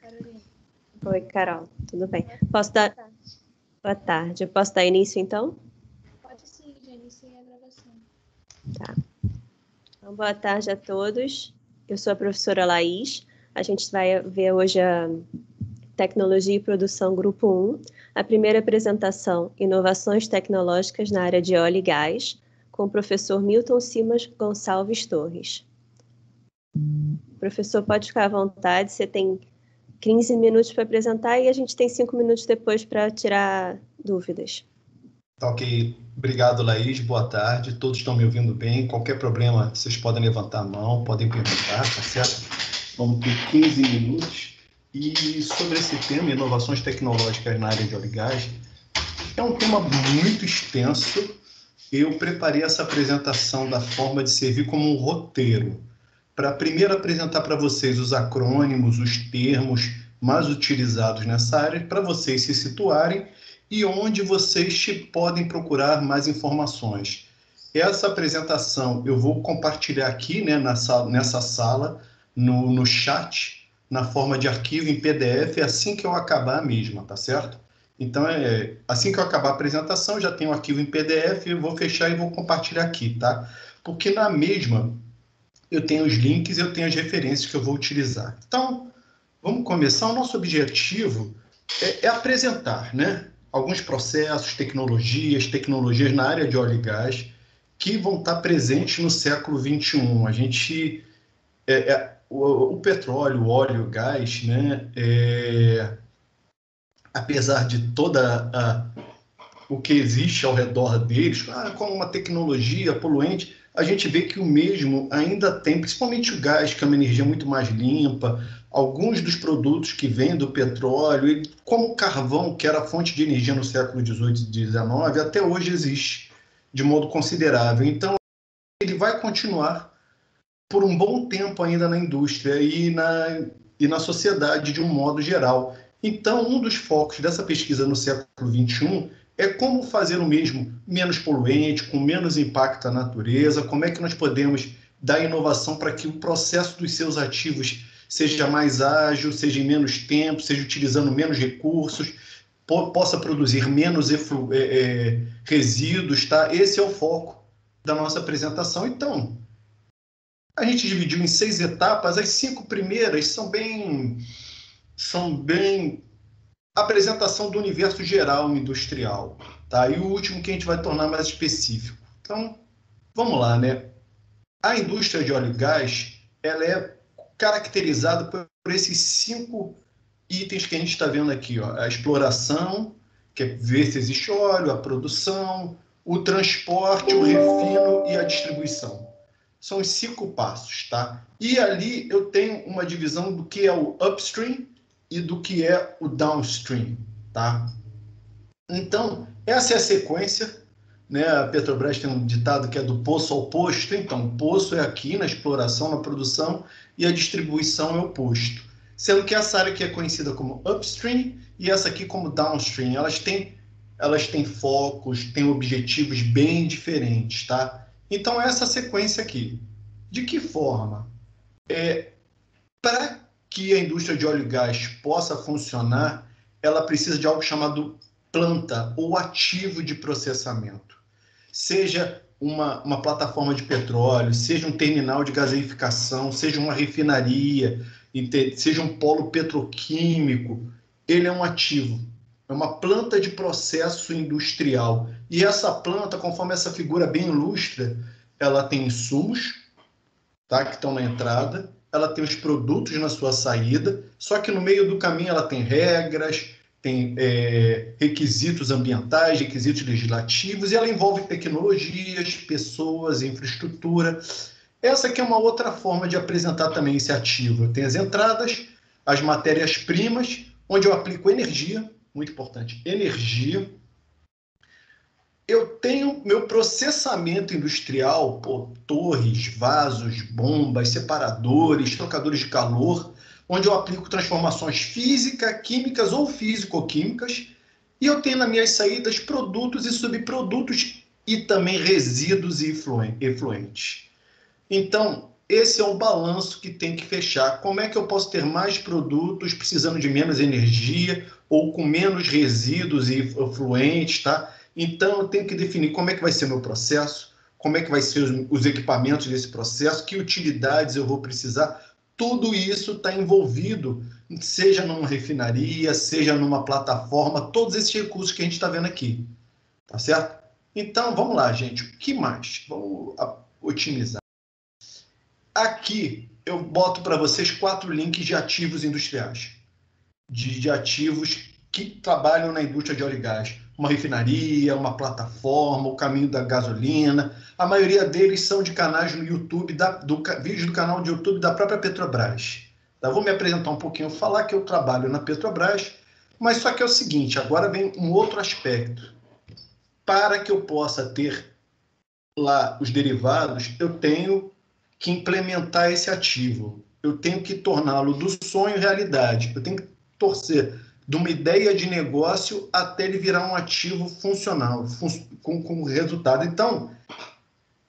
Carolina. Oi, Carol. Tudo bem? Posso dar... Boa tarde. Eu posso dar início, então? Pode sim, já iniciei a gravação. Tá. Então, boa tarde a todos. Eu sou a professora Laís. A gente vai ver hoje a Tecnologia e Produção Grupo 1, a primeira apresentação, Inovações Tecnológicas na área de óleo e gás, com o professor Milton Simas Gonçalves Torres. Professor, pode ficar à vontade, você tem 15 minutos para apresentar e a gente tem 5 minutos depois para tirar dúvidas. Tá ok. Obrigado, Laís. Boa tarde. Todos estão me ouvindo bem. Qualquer problema, vocês podem levantar a mão, podem perguntar, tá certo? Vamos ter 15 minutos. E sobre esse tema, inovações tecnológicas na área de óleo e gás, é um tema muito extenso. Eu preparei essa apresentação da forma de servir como um roteiro, para primeiro apresentar para vocês os acrônimos, os termos mais utilizados nessa área, para vocês se situarem e onde vocês podem procurar mais informações. Essa apresentação eu vou compartilhar aqui, né, nessa sala, no chat, na forma de arquivo em PDF, assim que eu acabar a mesma, tá certo? Então, assim que eu acabar a apresentação, já tenho o arquivo em PDF, eu vou fechar e vou compartilhar aqui, tá? Porque na mesma, eu tenho os links, eu tenho as referências que eu vou utilizar. Então, vamos começar. O nosso objetivo é apresentar, né, alguns processos, tecnologias na área de óleo e gás que vão estar presentes no século XXI. A gente, o petróleo, o óleo e o gás, né, apesar de toda o que existe ao redor deles, como uma tecnologia poluente, a gente vê que o mesmo ainda tem, principalmente o gás, que é uma energia muito mais limpa, alguns dos produtos que vêm do petróleo, e como o carvão, que era a fonte de energia no século XVIII e XIX, até hoje existe de modo considerável. Então, ele vai continuar por um bom tempo ainda na indústria e na sociedade de um modo geral. Então, um dos focos dessa pesquisa no século XXI é como fazer o mesmo menos poluente, com menos impacto à natureza, como é que nós podemos dar inovação para que o processo dos seus ativos seja mais ágil, seja em menos tempo, seja utilizando menos recursos, possa produzir menos resíduos, tá? Esse é o foco da nossa apresentação. Então, a gente dividiu em 6 etapas, as 5 primeiras são bem apresentação do universo geral industrial, tá? E o último que a gente vai tornar mais específico. Então, vamos lá, né? A indústria de óleo e gás, ela é caracterizada por esses 5 itens que a gente está vendo aqui, ó. A exploração, que é ver se existe óleo, a produção, o transporte, o refino e a distribuição. São os 5 passos, tá? E ali eu tenho uma divisão do que é o upstream e do que é o downstream, tá? Então, essa é a sequência, né? A Petrobras tem um ditado que é do poço ao posto. Então, o poço é aqui na exploração, na produção, e a distribuição é o posto. Sendo que essa área aqui é conhecida como upstream e essa aqui como downstream. Elas têm focos, têm objetivos bem diferentes, tá? Então, essa sequência aqui. De que forma? Para que a indústria de óleo e gás possa funcionar, ela precisa de algo chamado planta ou ativo de processamento. Seja uma plataforma de petróleo, seja um terminal de gaseificação, seja uma refinaria, seja um polo petroquímico, ele é um ativo. É uma planta de processo industrial. E essa planta, conforme essa figura bem ilustra, ela tem insumos, tá, que estão na entrada, ela tem os produtos na sua saída, só que no meio do caminho ela tem regras, tem requisitos ambientais, requisitos legislativos, e ela envolve tecnologias, pessoas, infraestrutura. Essa aqui é uma outra forma de apresentar também esse ativo. Tem as entradas, as matérias-primas, onde eu aplico energia, muito importante, energia. Eu tenho meu processamento industrial, torres, vasos, bombas, separadores, trocadores de calor, onde eu aplico transformações físicas, químicas ou físico-químicas, e eu tenho nas minhas saídas produtos e subprodutos e também resíduos e efluentes. Então, esse é o balanço que tem que fechar. Como é que eu posso ter mais produtos precisando de menos energia ou com menos resíduos e efluentes, tá? Então, eu tenho que definir como é que vai ser meu processo, como é que vai ser os equipamentos desse processo, que utilidades eu vou precisar. Tudo isso está envolvido, seja numa refinaria, seja numa plataforma, todos esses recursos que a gente está vendo aqui, tá certo? Então, vamos lá, gente. O que mais? Vamos otimizar. Aqui, eu boto para vocês 4 links de ativos industriais, de ativos que trabalham na indústria de óleo e gás. Uma refinaria, uma plataforma, o caminho da gasolina. A maioria deles são de canais no YouTube, vídeos do canal de YouTube da própria Petrobras. Tá? Vou me apresentar um pouquinho, falar que eu trabalho na Petrobras, mas só que é o seguinte, agora vem um outro aspecto. Para que eu possa ter lá os derivados, eu tenho que implementar esse ativo. Eu tenho que torná-lo do sonho realidade. Eu tenho que torcer de uma ideia de negócio até ele virar um ativo funcional, com resultado. Então,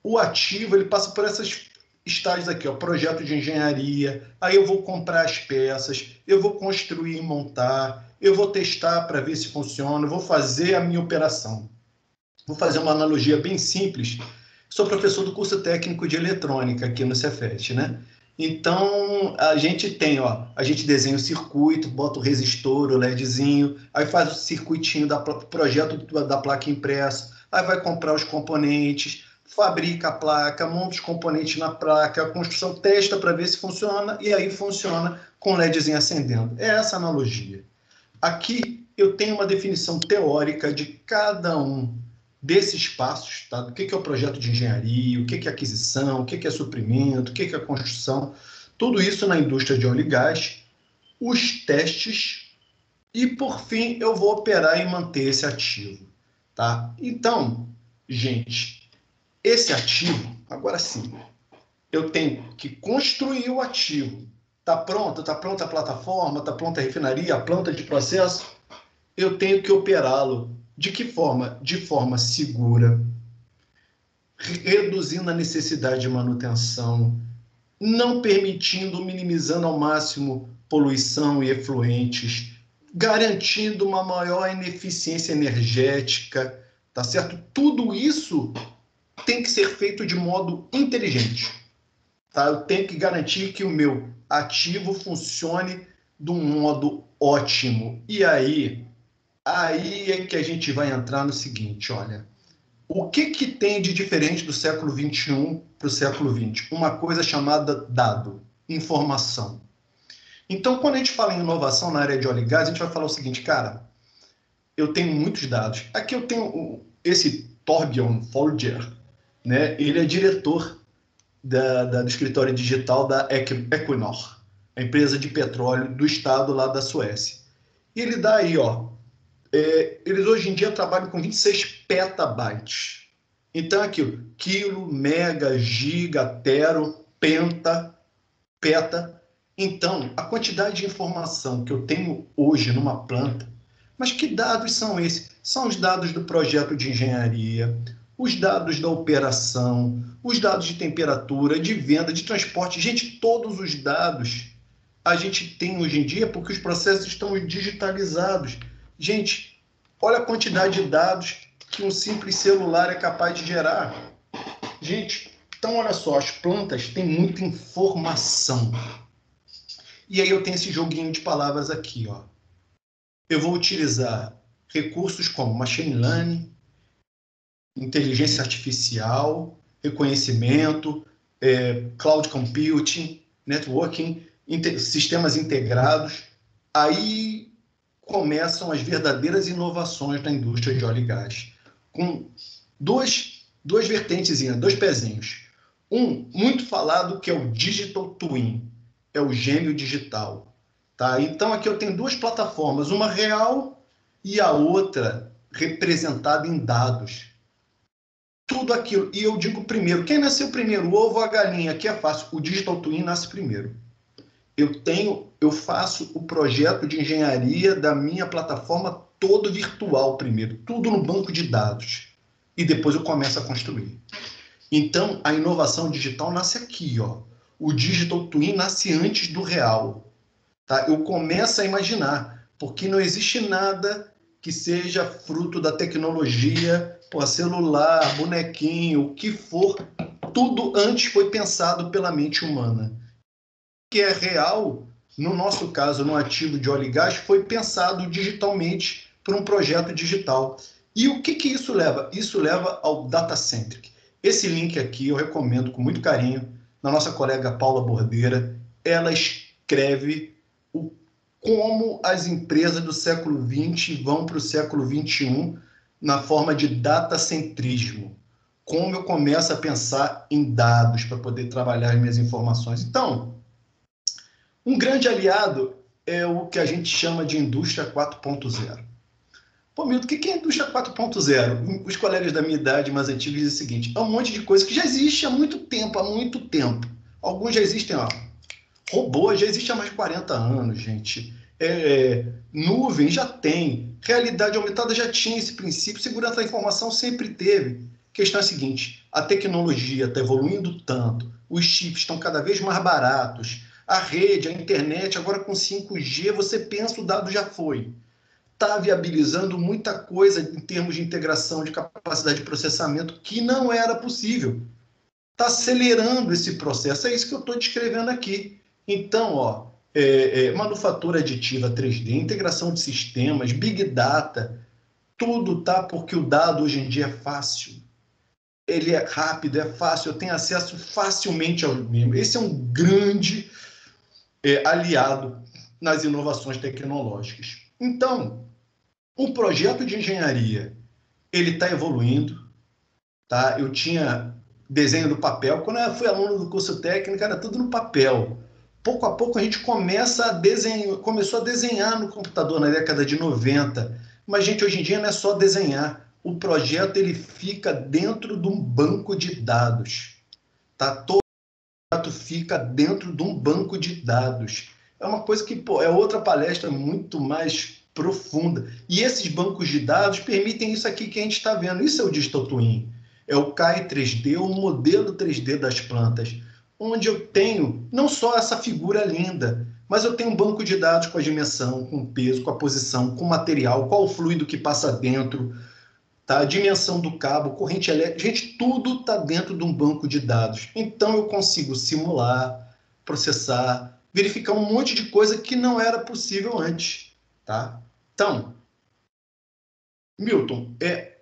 o ativo, ele passa por esses estágios aqui, ó, projeto de engenharia, aí eu vou comprar as peças, eu vou construir e montar, eu vou testar para ver se funciona, eu vou fazer a minha operação. Vou fazer uma analogia bem simples. Sou professor do curso técnico de eletrônica aqui no Cefet, né? Então, a gente tem, ó, a gente desenha o circuito, bota o resistor, o LEDzinho, aí faz o circuitinho projeto da placa impressa, aí vai comprar os componentes, fabrica a placa, monta os componentes na placa, a construção testa para ver se funciona, e aí funciona com o LEDzinho acendendo. É essa a analogia. Aqui eu tenho uma definição teórica de cada um desses passos, tá? O que é o projeto de engenharia, o que é aquisição, o que é suprimento, o que é construção, tudo isso na indústria de óleo e gás, os testes e, por fim, eu vou operar e manter esse ativo, tá? Então, gente, esse ativo, agora sim, eu tenho que construir o ativo. Tá pronta a plataforma, tá pronta a refinaria, a planta de processo, eu tenho que operá-lo. De que forma? De forma segura, reduzindo a necessidade de manutenção, não permitindo, minimizando ao máximo poluição e efluentes, garantindo uma maior eficiência energética, tá certo? Tudo isso tem que ser feito de modo inteligente, tá? Eu tenho que garantir que o meu ativo funcione de um modo ótimo. E aí é que a gente vai entrar no seguinte, olha, o que tem de diferente do século XXI para o século XX? Uma coisa chamada dado, informação. Então, quando a gente fala em inovação na área de óleo e gás, a gente vai falar o seguinte, cara, eu tenho muitos dados. Aqui eu tenho esse Torbjörn Folger, né? Ele é diretor do escritório digital da Equinor, a empresa de petróleo do estado lá da Suécia. E ele dá aí, ó, eles hoje em dia trabalham com 26 petabytes. Então, aqui, quilo, mega, giga, tero, peta. Então, a quantidade de informação que eu tenho hoje numa planta, mas que dados são esses? São os dados do projeto de engenharia, os dados da operação, os dados de temperatura, de venda, de transporte. Gente, todos os dados a gente tem hoje em dia porque os processos estão digitalizados. Gente, olha a quantidade de dados que um simples celular é capaz de gerar. Gente, então olha só, as plantas têm muita informação. E aí eu tenho esse joguinho de palavras aqui, ó. Eu vou utilizar recursos como machine learning, inteligência artificial, reconhecimento, cloud computing, networking, sistemas integrados. Aí começam as verdadeiras inovações da indústria de óleo e gás, com duas vertentezinhas, 2 pezinhos. Um muito falado, que é o Digital Twin, é o gêmeo digital. Tá? Então, aqui eu tenho 2 plataformas, uma real e a outra representada em dados. Tudo aquilo. E eu digo primeiro, quem nasceu primeiro, o ovo ou a galinha? Aqui é fácil, o Digital Twin nasce primeiro. Eu faço o projeto de engenharia da minha plataforma todo virtual primeiro, tudo no banco de dados. E depois eu começo a construir. Então, a inovação digital nasce aqui, ó. o Digital Twin nasce antes do real. Tá? Eu começo a imaginar, porque não existe nada que seja fruto da tecnologia, celular, bonequinho, o que for, tudo antes foi pensado pela mente humana. O que é real, no nosso caso, no ativo de óleo e gás, foi pensado digitalmente por um projeto digital. E o que isso leva? Isso leva ao Data Centric. Esse link aqui eu recomendo com muito carinho na nossa colega Paula Bordeira. Ela escreve como as empresas do século XX vão para o século XXI na forma de datacentrismo. Como eu começo a pensar em dados para poder trabalhar as minhas informações. Então, um grande aliado é o que a gente chama de indústria 4.0. Pô, Milton, o que é indústria 4.0? Os colegas da minha idade mais antigos dizem o seguinte: é um monte de coisa que já existe há muito tempo, Alguns já existem, robô já existe há mais de 40 anos, gente. Nuvem já tem. Realidade aumentada já tinha esse princípio. Segurança da informação sempre teve. A questão é a seguinte: a tecnologia está evoluindo tanto, os chips estão cada vez mais baratos, a rede, a internet, agora com 5G, você pensa, o dado já foi. Está viabilizando muita coisa em termos de integração, de capacidade de processamento, que não era possível. Está acelerando esse processo. É isso que eu estou descrevendo aqui. Então, manufatura aditiva 3D, integração de sistemas, Big Data, tudo tá porque o dado hoje em dia é fácil. Ele é rápido, é fácil, eu tenho acesso facilmente ao mesmo. Esse é um grande aliado nas inovações tecnológicas. Então, o projeto de engenharia, ele está evoluindo. Tá? Eu tinha desenho do papel. Quando eu fui aluno do curso técnico, era tudo no papel. Pouco a pouco a gente começou a desenhar no computador na década de 90. Mas, gente, hoje em dia não é só desenhar. O projeto ele fica dentro de um banco de dados. Tá? Todo projeto fica dentro de um banco de dados. É uma coisa que é outra palestra muito mais profunda. E esses bancos de dados permitem isso aqui que a gente está vendo. Isso é o Digital Twin. É o CAE 3D, o modelo 3D das plantas, onde eu tenho não só essa figura linda, mas eu tenho um banco de dados com a dimensão, com o peso, com a posição, com o material, qual o fluido que passa dentro, tá? A dimensão do cabo, corrente elétrica, gente, tudo está dentro de um banco de dados. Então eu consigo simular, processar, verificar um monte de coisa que não era possível antes, tá? Então, Milton,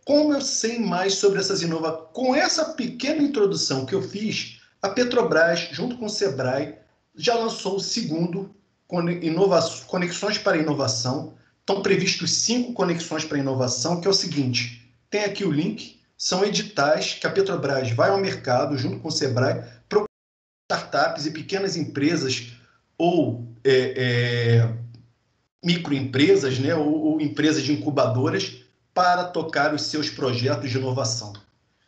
como eu sei mais sobre essas inovações? Com essa pequena introdução que eu fiz, a Petrobras, junto com o Sebrae, já lançou o segundo Conexões para Inovação. Estão previstos 5 conexões para inovação, que é o seguinte: tem aqui o link, são editais que a Petrobras vai ao mercado, junto com o Sebrae, procurar startups e pequenas empresas ou microempresas, né, ou empresas de incubadoras, para tocar os seus projetos de inovação.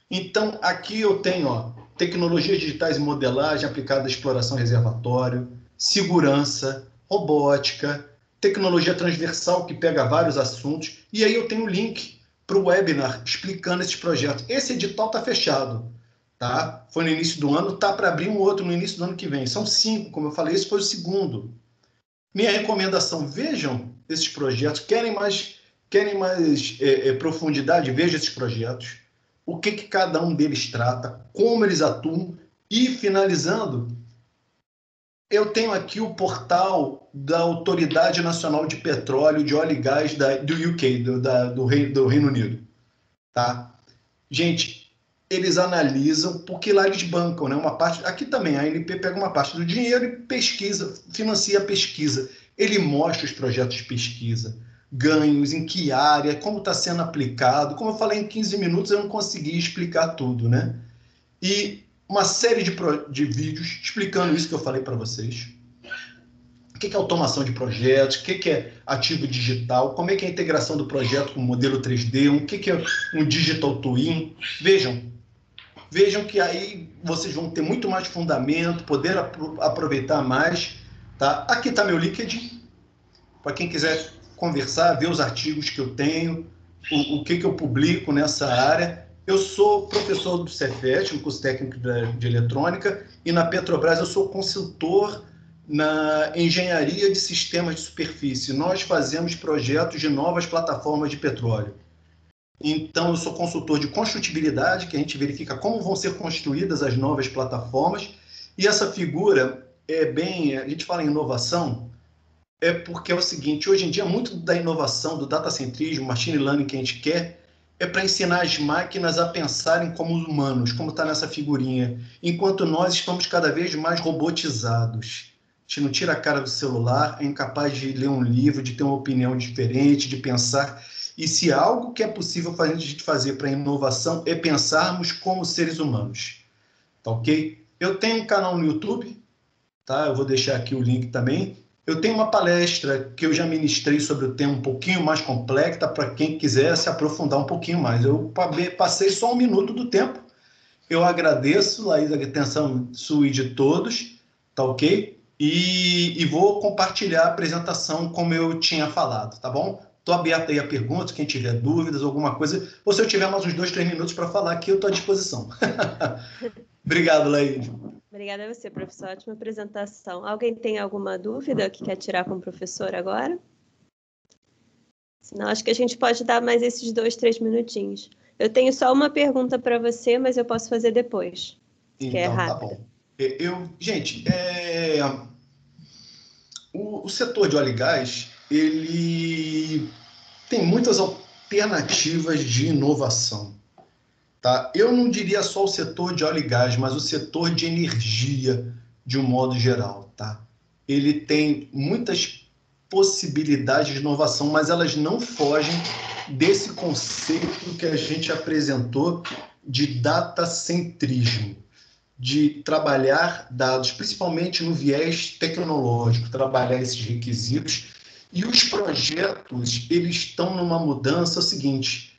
Então, aqui eu tenho tecnologias digitais e modelagem aplicada à exploração reservatório, segurança, robótica, tecnologia transversal que pega vários assuntos, e aí eu tenho o link para o webinar explicando esses projetos. Esse edital está fechado, tá? Foi no início do ano, está para abrir um outro no início do ano que vem. São 5, como eu falei, esse foi o segundo. Minha recomendação: vejam esses projetos, querem mais profundidade, veja esses projetos, o que cada um deles trata, como eles atuam. E, finalizando, eu tenho aqui o portal da Autoridade Nacional de Petróleo, de Óleo e Gás do UK, do Reino Unido. Tá? Gente, eles analisam, porque lá eles bancam, né? Uma parte, aqui também a ANP pega uma parte do dinheiro e pesquisa, financia a pesquisa. Ele mostra os projetos de pesquisa, ganhos, em que área, como está sendo aplicado. Como eu falei, em 15 minutos eu não consegui explicar tudo, né? E uma série de vídeos explicando isso que eu falei para vocês. O que é automação de projetos, o que é ativo digital, como é que é a integração do projeto com o modelo 3D, o que é um Digital Twin. Vejam que aí vocês vão ter muito mais fundamento, poder aproveitar mais. Tá? Aqui está meu LinkedIn, para quem quiser conversar, ver os artigos que eu tenho, o que eu publico nessa área. Eu sou professor do Cefet, no curso técnico de eletrônica, e na Petrobras eu sou consultor na engenharia de sistemas de superfície. Nós fazemos projetos de novas plataformas de petróleo. Então, eu sou consultor de construtibilidade, que a gente verifica como vão ser construídas as novas plataformas. E essa figura é bem... A gente fala em inovação, é porque é o seguinte, hoje em dia, muito da inovação, do datacentrismo, machine learning que a gente quer, é para ensinar as máquinas a pensarem como humanos, como está nessa figurinha, enquanto nós estamos cada vez mais robotizados. A gente não tira a cara do celular, é incapaz de ler um livro, de ter uma opinião diferente, de pensar. E se algo que é possível a gente fazer para a inovação é pensarmos como seres humanos. Tá ok? Eu tenho um canal no YouTube, tá? Eu vou deixar aqui o link também. Eu tenho uma palestra que eu já ministrei sobre o tema um pouquinho mais complexa, para quem quiser se aprofundar um pouquinho mais. Eu passei só 1 minuto do tempo. Eu agradeço, Laís, a atenção sua e de todos, tá ok? E vou compartilhar a apresentação como eu tinha falado, tá bom? Estou aberto aí a perguntas, quem tiver dúvidas, alguma coisa. Ou se eu tiver mais uns 2, 3 minutos para falar aqui, eu estou à disposição. Obrigado, Laís. Obrigada a você, professor. Ótima apresentação. Alguém tem alguma dúvida que quer tirar com o professor agora? Senão, acho que a gente pode dar mais esses 2, 3 minutinhos. Eu tenho só uma pergunta para você, mas eu posso fazer depois. Que é rápida. Tá bom. Gente, o setor de óleo e gás, ele tem muitas alternativas de inovação. Tá? Eu não diria só o setor de óleo e gás, mas o setor de energia, de um modo geral. Tá? Ele tem muitas possibilidades de inovação, mas elas não fogem desse conceito que a gente apresentou de datacentrismo, de trabalhar dados, principalmente no viés tecnológico, trabalhar esses requisitos. E os projetos, eles estão numa mudança seguinte,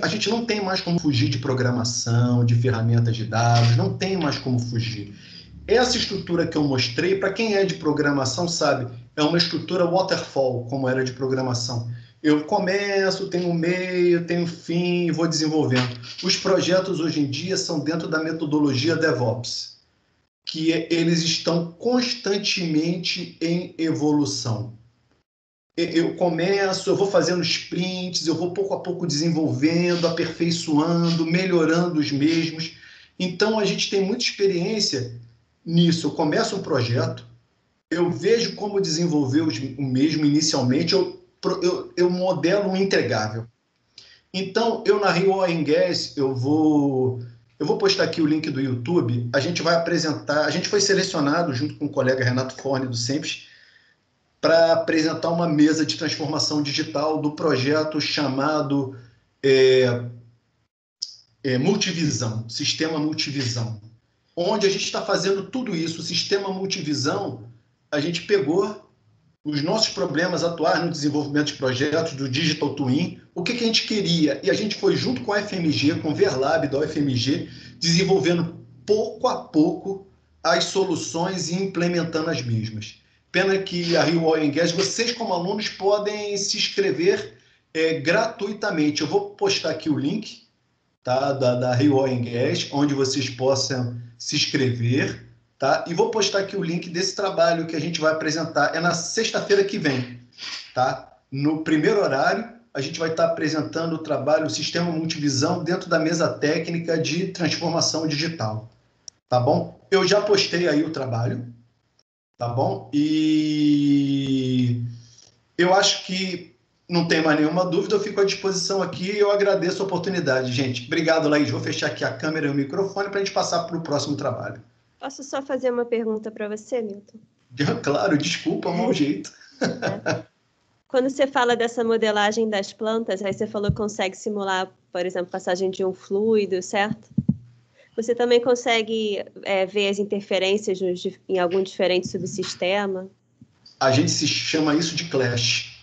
a gente não tem mais como fugir de programação, de ferramentas de dados, não tem mais como fugir. Essa estrutura que eu mostrei, para quem é de programação sabe, é uma estrutura waterfall, como era de programação. Eu começo, tenho um meio, tenho um fim e vou desenvolvendo. Os projetos hoje em dia são dentro da metodologia DevOps, que eles estão constantemente em evolução. Eu começo, eu vou fazendo sprints, eu vou pouco a pouco desenvolvendo, aperfeiçoando, melhorando os mesmos. Então, a gente tem muita experiência nisso. Eu começo um projeto, eu vejo como desenvolver o mesmo inicialmente, eu modelo um entregável. Então, eu na Rio Oil & Gas, eu vou postar aqui o link do YouTube, a gente vai apresentar, a gente foi selecionado junto com o colega Renato Forne do SEMPES, para apresentar uma mesa de transformação digital do projeto chamado Multivisão, Sistema Multivisão, onde a gente está fazendo tudo isso. O Sistema Multivisão, a gente pegou os nossos problemas atuais no desenvolvimento de projetos do Digital Twin, o que a gente queria, e a gente foi junto com a FMG, com o Verlab da UFMG, desenvolvendo pouco a pouco as soluções e implementando as mesmas. Pena que a Rio Oil & Gas, vocês como alunos podem se inscrever gratuitamente. Eu vou postar aqui o link, tá, da Rio Oil & Gas, onde vocês possam se inscrever, tá? E vou postar aqui o link desse trabalho que a gente vai apresentar. É na sexta-feira que vem, tá? No primeiro horário, a gente vai estar apresentando o trabalho, o Sistema Multivisão, dentro da mesa técnica de transformação digital, tá bom? Eu já postei aí o trabalho, tá bom? E eu acho que não tem mais nenhuma dúvida, eu fico à disposição aqui e eu agradeço a oportunidade, gente. Obrigado, Laís. Vou fechar aqui a câmera e o microfone para a gente passar para o próximo trabalho. Posso só fazer uma pergunta para você, Milton? Claro, desculpa, mau jeito. Quando você fala dessa modelagem das plantas, aí você falou que consegue simular, por exemplo, passagem de um fluido, certo? Você também consegue ver as interferências em algum diferente subsistema? A gente se chama isso de clash.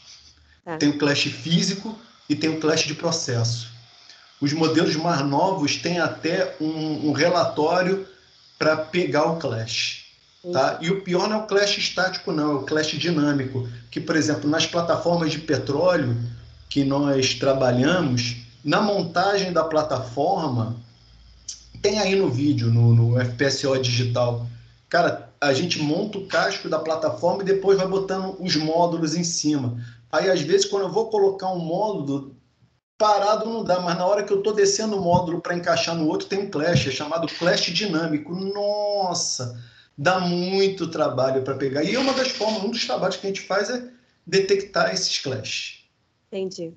Tá. Tem o clash físico e tem o clash de processo. Os modelos mais novos têm até um relatório para pegar o clash. Tá? E o pior não é o clash estático, não, é o clash dinâmico. Que, por exemplo, nas plataformas de petróleo que nós trabalhamos, Na montagem da plataforma, tem aí no vídeo, no FPSO digital, cara, a gente monta o casco da plataforma e depois vai botando os módulos em cima. Aí, às vezes, quando eu vou colocar um módulo, parado não dá, mas na hora que eu estou descendo o módulo para encaixar no outro, tem um clash, é chamado clash dinâmico. Nossa, dá muito trabalho para pegar. E uma das formas, um dos trabalhos que a gente faz é detectar esses clash. Entendi.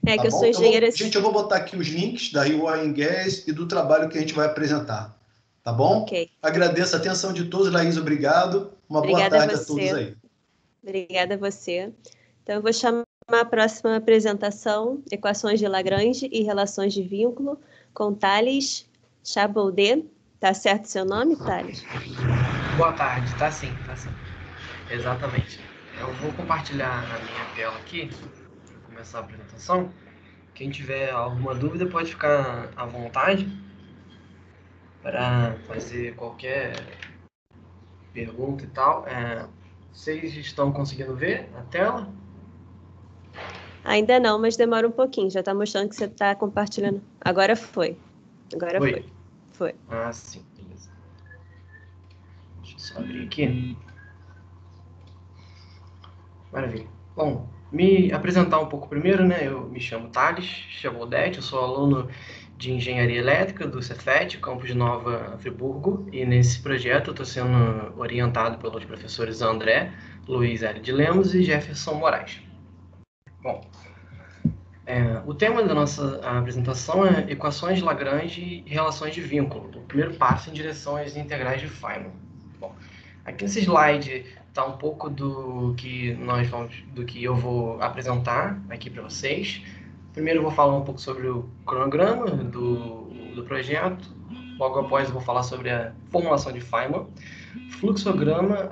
É Tá que eu sou bom? engenheira... Gente, eu vou botar aqui os links da Oil and Gas e do trabalho que a gente vai apresentar. Tá bom? Ok. Agradeço a atenção de todos. Laís, obrigado. Uma boa Obrigada a tarde a todos você. aí. Obrigada a você. Então, eu vou chamar a próxima apresentação, Equações de Lagrange e Relações de Vínculo, com Thales Chabaudet. Tá certo seu nome, Thales? Boa tarde, tá sim, tá sim. Exatamente. Eu vou compartilhar a minha tela aqui, para começar a apresentação. Quem tiver alguma dúvida pode ficar à vontade para fazer qualquer pergunta e tal. Vocês estão conseguindo ver a tela? Ainda não, mas demora um pouquinho. Já está mostrando que você está compartilhando. Agora foi. Agora Oi. foi. Foi. Ah, sim, beleza. Deixa eu só abrir aqui. Maravilha. Bom, me apresentar um pouco primeiro, né? Eu me chamo Thales Chabaudet, eu sou aluno de Engenharia Elétrica do Cefet, campus de Nova Friburgo, e nesse projeto eu estou sendo orientado pelos professores André, Luiz L. de Lemos e Jefferson Moraes. Bom, o tema da nossa apresentação é Equações de Lagrange e Relações de Vínculo, o primeiro passo em direção às integrais de Feynman. Bom, aqui nesse slide está um pouco do que eu vou apresentar aqui para vocês. Primeiro eu vou falar um pouco sobre o cronograma do projeto. Logo após eu vou falar sobre a formulação de Feynman, fluxograma,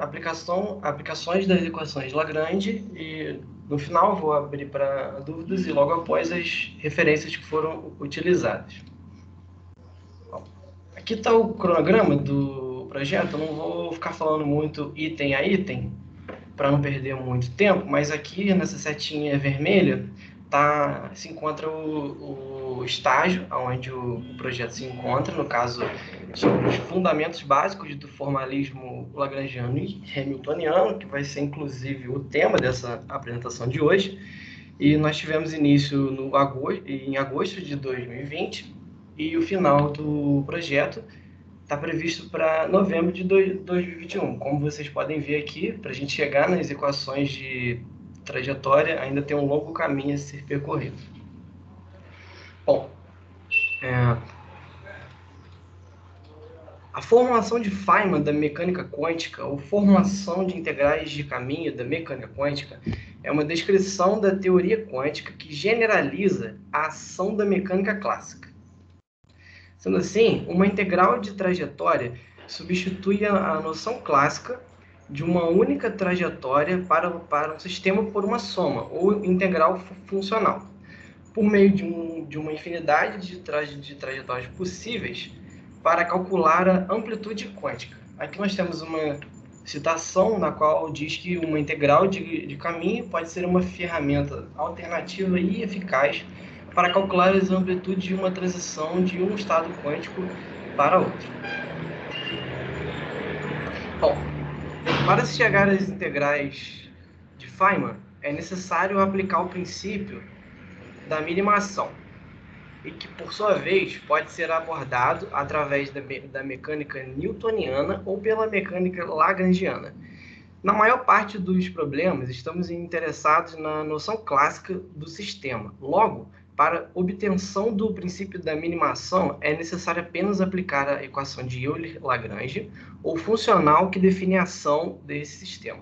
aplicações das equações de Lagrange e no final eu vou abrir para dúvidas e logo após as referências que foram utilizadas. Bom, aqui está o cronograma do projeto. Eu não vou ficar falando muito item a item para não perder muito tempo, mas aqui nessa setinha vermelha se encontra o estágio onde o projeto se encontra, no caso, sobre os fundamentos básicos do formalismo lagrangiano e hamiltoniano, que vai ser inclusive o tema dessa apresentação de hoje. E nós tivemos início em agosto de 2020 e o final do projeto está previsto para novembro de 2021. Como vocês podem ver aqui, para a gente chegar nas equações de trajetória, ainda tem um longo caminho a ser percorrido. Bom, a formulação de Feynman da mecânica quântica, ou formulação de integrais de caminho da mecânica quântica, é uma descrição da teoria quântica que generaliza a ação da mecânica clássica. Sendo assim, uma integral de trajetória substitui a noção clássica de uma única trajetória para um sistema por uma soma, ou integral funcional. Por meio de uma infinidade de trajetórias possíveis para calcular a amplitude quântica. Aqui nós temos uma citação na qual diz que uma integral de caminho pode ser uma ferramenta alternativa e eficaz para calcular as amplitudes de uma transição de um estado quântico para outro. Bom, para se chegar às integrais de Feynman, é necessário aplicar o princípio da minimação, e que, por sua vez, pode ser abordado através da mecânica newtoniana ou pela mecânica lagrangiana. Na maior parte dos problemas, estamos interessados na noção clássica do sistema. Logo, para obtenção do princípio da minimação, é necessário apenas aplicar a equação de Euler-Lagrange, ou funcional que define a ação desse sistema.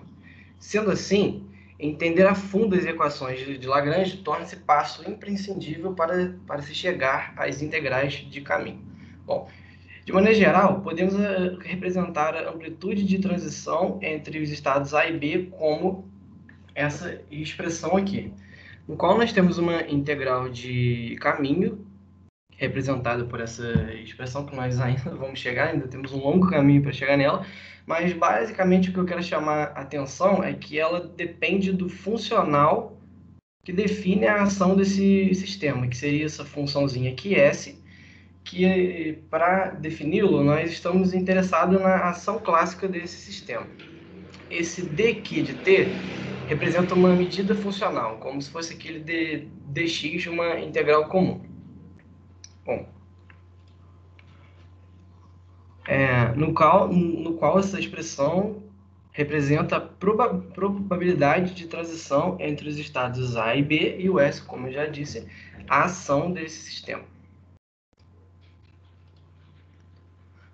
Sendo assim, entender a fundo as equações de Lagrange torna-se passo imprescindível para se chegar às integrais de caminho. Bom, de maneira geral, podemos representar a amplitude de transição entre os estados A e B como essa expressão aqui, no qual nós temos uma integral de caminho, representada por essa expressão que nós ainda vamos chegar, ainda temos um longo caminho para chegar nela, mas basicamente o que eu quero chamar a atenção é que ela depende do funcional que define a ação desse sistema, que seria essa funçãozinha aqui, S, que para defini-lo, nós estamos interessados na ação clássica desse sistema. Esse d aqui de t representa uma medida funcional, como se fosse aquele dx de uma integral comum. Bom, no qual essa expressão representa a probabilidade de transição entre os estados A e B e o S, como eu já disse, a ação desse sistema.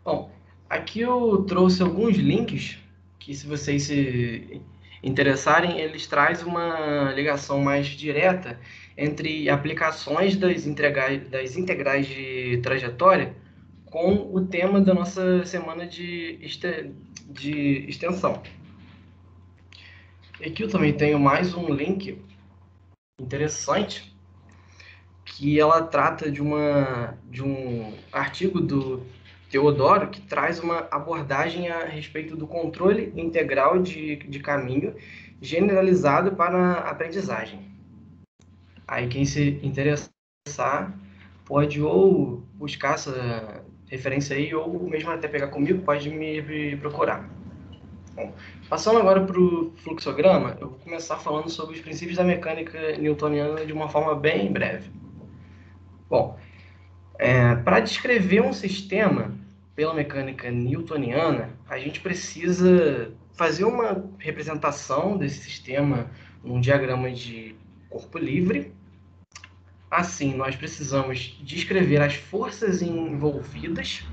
Bom, aqui eu trouxe alguns links que, se vocês se interessarem, eles trazem uma ligação mais direta entre aplicações das integrais de trajetória com o tema da nossa semana de extensão. Aqui eu também tenho mais um link interessante, que ela trata de um artigo do Teodoro, que traz uma abordagem a respeito do controle integral de caminho generalizado para a aprendizagem. Aí quem se interessar pode ou buscar essa referência aí, ou mesmo até pegar comigo, pode me procurar. Bom, passando agora para o fluxograma, eu vou começar falando sobre os princípios da mecânica newtoniana de uma forma bem breve. Bom, para descrever um sistema pela mecânica newtoniana, a gente precisa fazer uma representação desse sistema num diagrama de corpo livre. Assim, nós precisamos descrever as forças envolvidas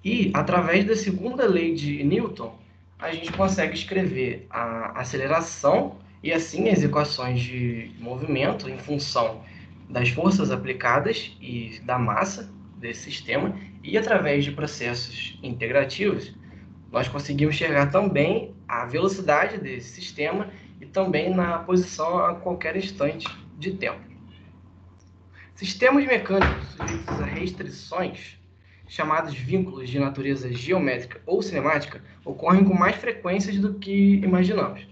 e, através da segunda lei de Newton, a gente consegue escrever a aceleração e, assim, as equações de movimento em função das forças aplicadas e da massa desse sistema, e através de processos integrativos, nós conseguimos chegar também à velocidade desse sistema e também na posição a qualquer instante de tempo. Sistemas mecânicos sujeitos a restrições, chamados vínculos de natureza geométrica ou cinemática, ocorrem com mais frequência do que imaginamos.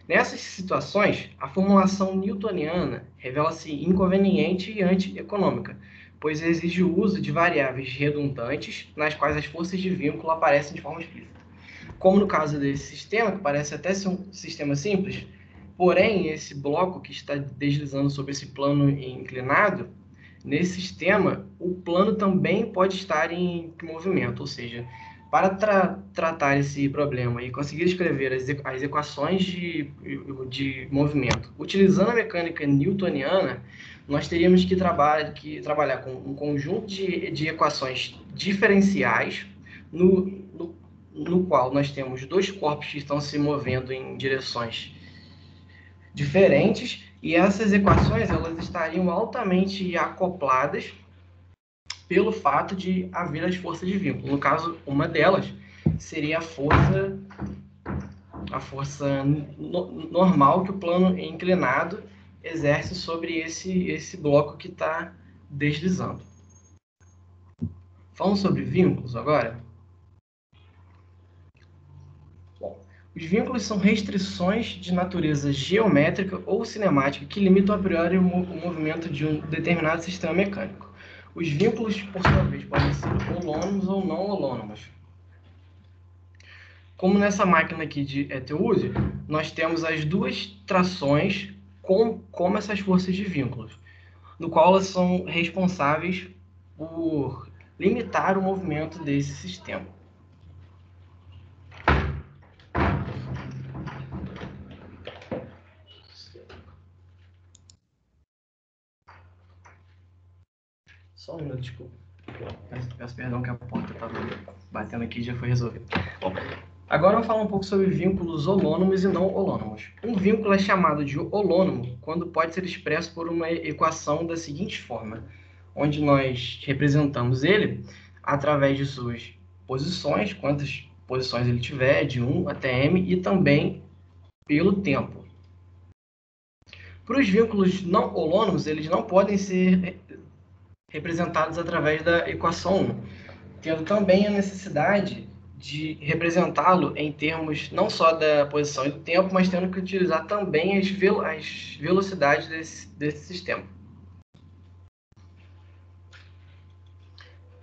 Nessas situações, a formulação newtoniana revela-se inconveniente e anti-econômica, pois exige o uso de variáveis redundantes nas quais as forças de vínculo aparecem de forma explícita. Como no caso desse sistema, que parece até ser um sistema simples, porém, esse bloco que está deslizando sobre esse plano inclinado, nesse sistema, o plano também pode estar em movimento, ou seja, para tratar esse problema e conseguir escrever as equações de movimento utilizando a mecânica newtoniana, nós teríamos que trabalhar com um conjunto de equações diferenciais, no qual nós temos dois corpos que estão se movendo em direções diferentes, e essas equações elas estariam altamente acopladas pelo fato de haver as forças de vínculo. No caso, uma delas seria a força normal que o plano inclinado exerce sobre esse bloco que está deslizando. Falando sobre vínculos agora. Bom, os vínculos são restrições de natureza geométrica ou cinemática que limitam a priori o movimento de um determinado sistema mecânico. Os vínculos, por sua vez, podem ser holônimos ou não holônimos. Como nessa máquina aqui de Etheusio, nós temos as duas trações como essas forças de vínculos, no qual elas são responsáveis por limitar o movimento desse sistema. Só um minuto, desculpa. Peço perdão que a porta estava batendo aqui e já foi resolvido. Bom, agora eu vou falar um pouco sobre vínculos holônimos e não holônimos. Um vínculo é chamado de holônimo quando pode ser expresso por uma equação da seguinte forma, onde nós representamos ele através de suas posições, quantas posições ele tiver, de 1 até m, e também pelo tempo. Para os vínculos não holônimos, eles não podem ser representados através da equação 1, tendo também a necessidade de representá-lo em termos não só da posição e do tempo, mas tendo que utilizar também as velocidades desse sistema.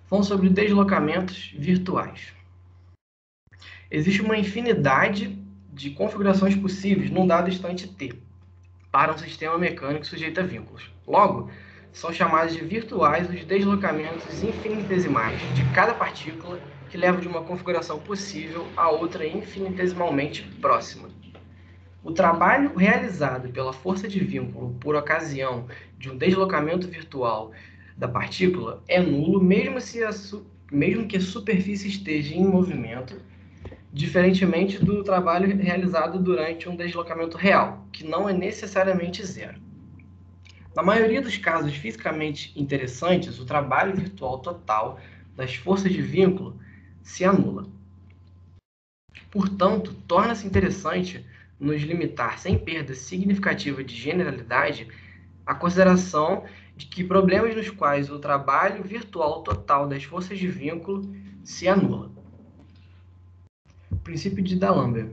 Falando sobre deslocamentos virtuais. Existe uma infinidade de configurações possíveis num dado instante t para um sistema mecânico sujeito a vínculos. Logo, são chamados de virtuais os deslocamentos infinitesimais de cada partícula que leva de uma configuração possível a outra infinitesimalmente próxima. O trabalho realizado pela força de vínculo por ocasião de um deslocamento virtual da partícula é nulo, mesmo que a superfície esteja em movimento, diferentemente do trabalho realizado durante um deslocamento real, que não é necessariamente zero. Na maioria dos casos fisicamente interessantes, o trabalho virtual total das forças de vínculo se anula. Portanto, torna-se interessante nos limitar sem perda significativa de generalidade a consideração de que problemas nos quais o trabalho virtual total das forças de vínculo se anula. Princípio de D'Alembert.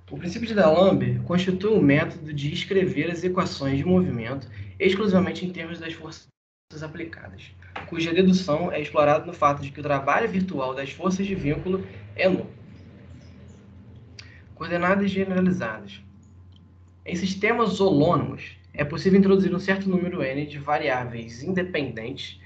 O princípio de D'Alembert constitui um método de escrever as equações de movimento exclusivamente em termos das forças aplicadas, cuja dedução é explorada no fato de que o trabalho virtual das forças de vínculo é nulo. Coordenadas generalizadas. Em sistemas holônimos, é possível introduzir um certo número n de variáveis independentes,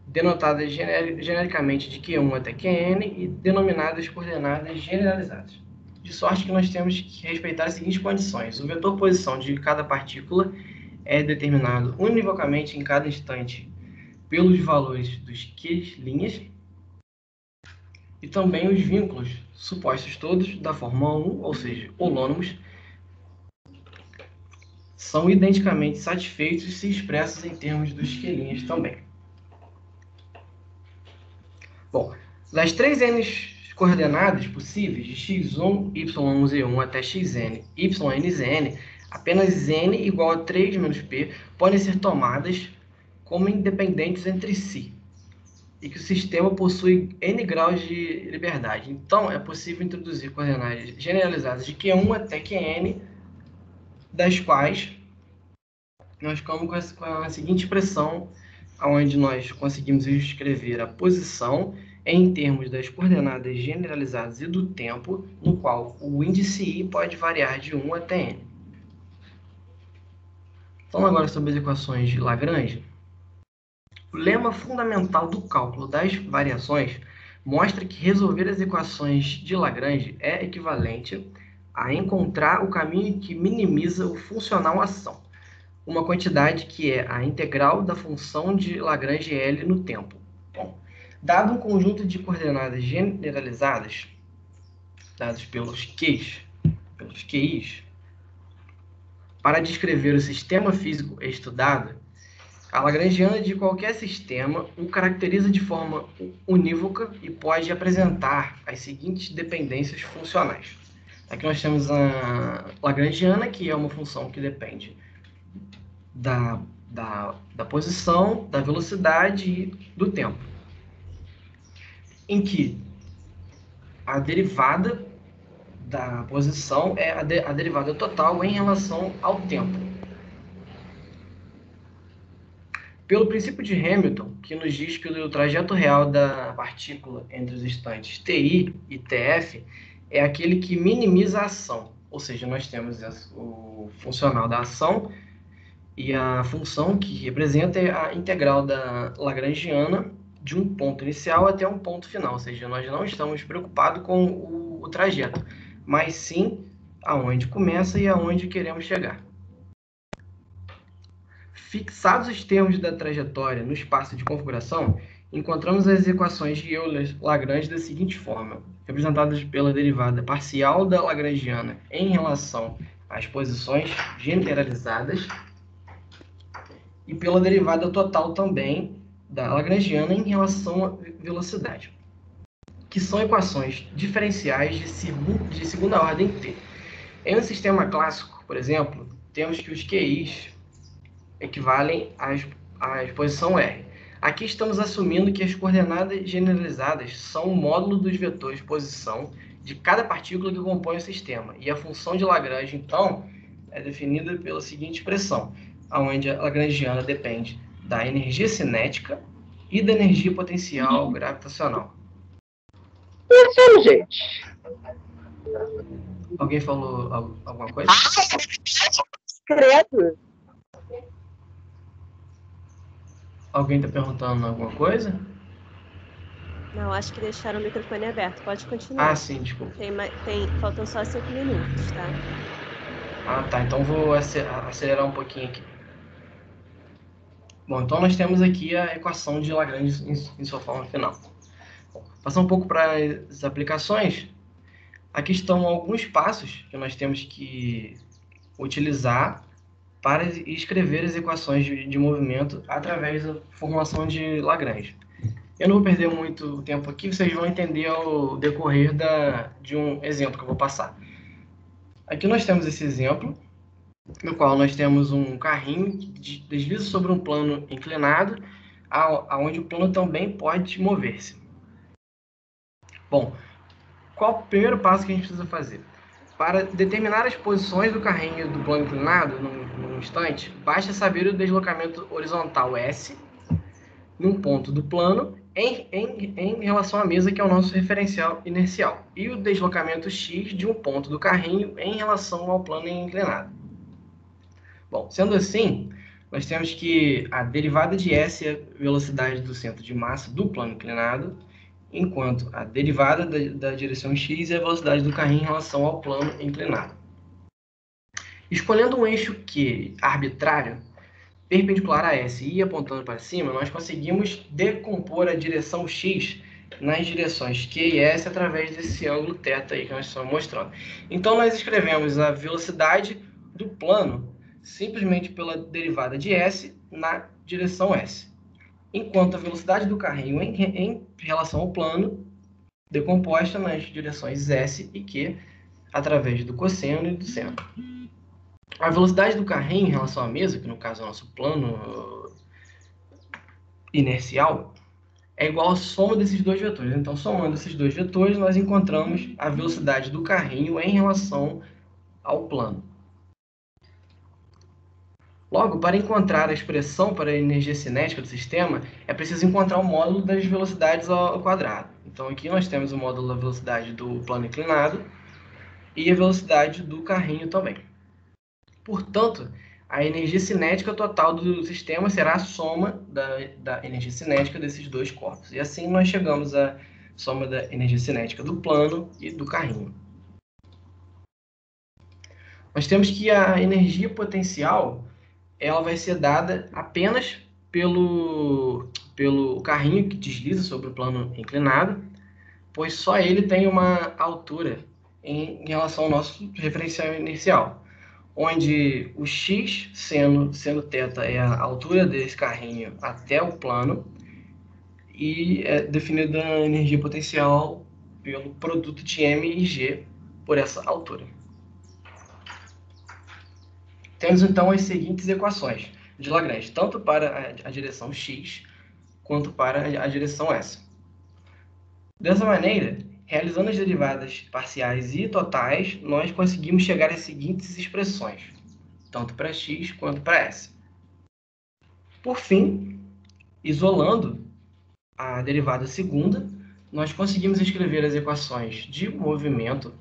denotadas genericamente de Q1 até Qn e denominadas coordenadas generalizadas. De sorte que nós temos que respeitar as seguintes condições. O vetor posição de cada partícula é determinado univocamente em cada instante pelos valores dos Q', e também os vínculos supostos todos da forma 1, ou seja, holônimos, são identicamente satisfeitos se expressos em termos dos Q' também. Bom, das 3 n coordenadas possíveis, de x1, y1 até xn, ynnzn, apenas n igual a 3 menos p podem ser tomadas como independentes entre si, e que o sistema possui n graus de liberdade. Então, é possível introduzir coordenadas generalizadas de Q1 até Qn, das quais nós ficamos com a seguinte expressão, onde nós conseguimos escrever a posição em termos das coordenadas generalizadas e do tempo, no qual o índice i pode variar de 1 até n. Falando agora sobre as equações de Lagrange, o lema fundamental do cálculo das variações mostra que resolver as equações de Lagrange é equivalente a encontrar o caminho que minimiza o funcional ação, uma quantidade que é a integral da função de Lagrange L no tempo. Bom, dado um conjunto de coordenadas generalizadas, dadas pelos QIs, para descrever o sistema físico estudado, a lagrangiana de qualquer sistema o caracteriza de forma unívoca e pode apresentar as seguintes dependências funcionais. Aqui nós temos a lagrangiana, que é uma função que depende da posição, da velocidade e do tempo, em que a derivada da posição é a derivada total em relação ao tempo. Pelo princípio de Hamilton, que nos diz que o trajeto real da partícula entre os instantes TI e TF é aquele que minimiza a ação, ou seja, nós temos o funcional da ação e a função que representa é a integral da lagrangiana de um ponto inicial até um ponto final, ou seja, nós não estamos preocupados com o trajeto, mas sim aonde começa e aonde queremos chegar. Fixados os termos da trajetória no espaço de configuração, encontramos as equações de Euler-Lagrange da seguinte forma, representadas pela derivada parcial da lagrangiana em relação às posições generalizadas e pela derivada total também da lagrangiana em relação à velocidade, que são equações diferenciais de segunda ordem t. Em um sistema clássico, por exemplo, temos que os QIs equivalem à posição R. Aqui estamos assumindo que as coordenadas generalizadas são o módulo dos vetores de posição de cada partícula que compõe o sistema. E a função de Lagrange, então, é definida pela seguinte expressão, onde a lagrangiana depende da energia cinética e da energia potencial gravitacional. Isso, gente. Alguém falou alguma coisa? Credo. Alguém está perguntando alguma coisa? Não, acho que deixaram o microfone aberto. Pode continuar. Ah, sim, desculpa. Faltam só 5 minutos, tá? Ah, tá. Então vou acelerar um pouquinho aqui. Bom, então nós temos aqui a equação de Lagrange em sua forma final. Passando um pouco para as aplicações, aqui estão alguns passos que nós temos que utilizar para escrever as equações de movimento através da formulação de Lagrange. Eu não vou perder muito tempo aqui, vocês vão entender ao decorrer de um exemplo que eu vou passar. Aqui nós temos esse exemplo, no qual nós temos um carrinho que desliza sobre um plano inclinado, aonde o plano também pode mover-se. Bom, qual o primeiro passo que a gente precisa fazer? Para determinar as posições do carrinho do plano inclinado, num instante, basta saber o deslocamento horizontal S, num ponto do plano, em relação à mesa, que é o nosso referencial inercial, e o deslocamento x de um ponto do carrinho em relação ao plano inclinado. Bom, sendo assim, nós temos que a derivada de S é a velocidade do centro de massa do plano inclinado, enquanto a derivada da direção x é a velocidade do carrinho em relação ao plano inclinado. Escolhendo um eixo Q arbitrário, perpendicular a S e apontando para cima, nós conseguimos decompor a direção x nas direções Q e S através desse ângulo θ aí que nós estamos mostrando. Então, nós escrevemos a velocidade do plano simplesmente pela derivada de S na direção S, enquanto a velocidade do carrinho em relação ao plano decomposta nas direções S e Q através do cosseno e do seno. A velocidade do carrinho em relação à mesa, que no caso é o nosso plano inercial, é igual à soma desses dois vetores. Então, somando esses dois vetores, nós encontramos a velocidade do carrinho em relação ao plano. Logo, para encontrar a expressão para a energia cinética do sistema, é preciso encontrar o módulo das velocidades ao quadrado. Então, aqui nós temos o módulo da velocidade do plano inclinado e a velocidade do carrinho também. Portanto, a energia cinética total do sistema será a soma da energia cinética desses dois corpos. E assim nós chegamos à soma da energia cinética do plano e do carrinho. Nós temos que a energia potencial ela vai ser dada apenas pelo carrinho que desliza sobre o plano inclinado, pois só ele tem uma altura em relação ao nosso referencial inercial, onde o x, sendo θ, é a altura desse carrinho até o plano, e é definida a energia potencial pelo produto de m e g por essa altura. Temos então as seguintes equações de Lagrange, tanto para a direção x quanto para a direção s. Dessa maneira, realizando as derivadas parciais e totais, nós conseguimos chegar às seguintes expressões, tanto para x quanto para s. Por fim, isolando a derivada segunda, nós conseguimos escrever as equações de movimento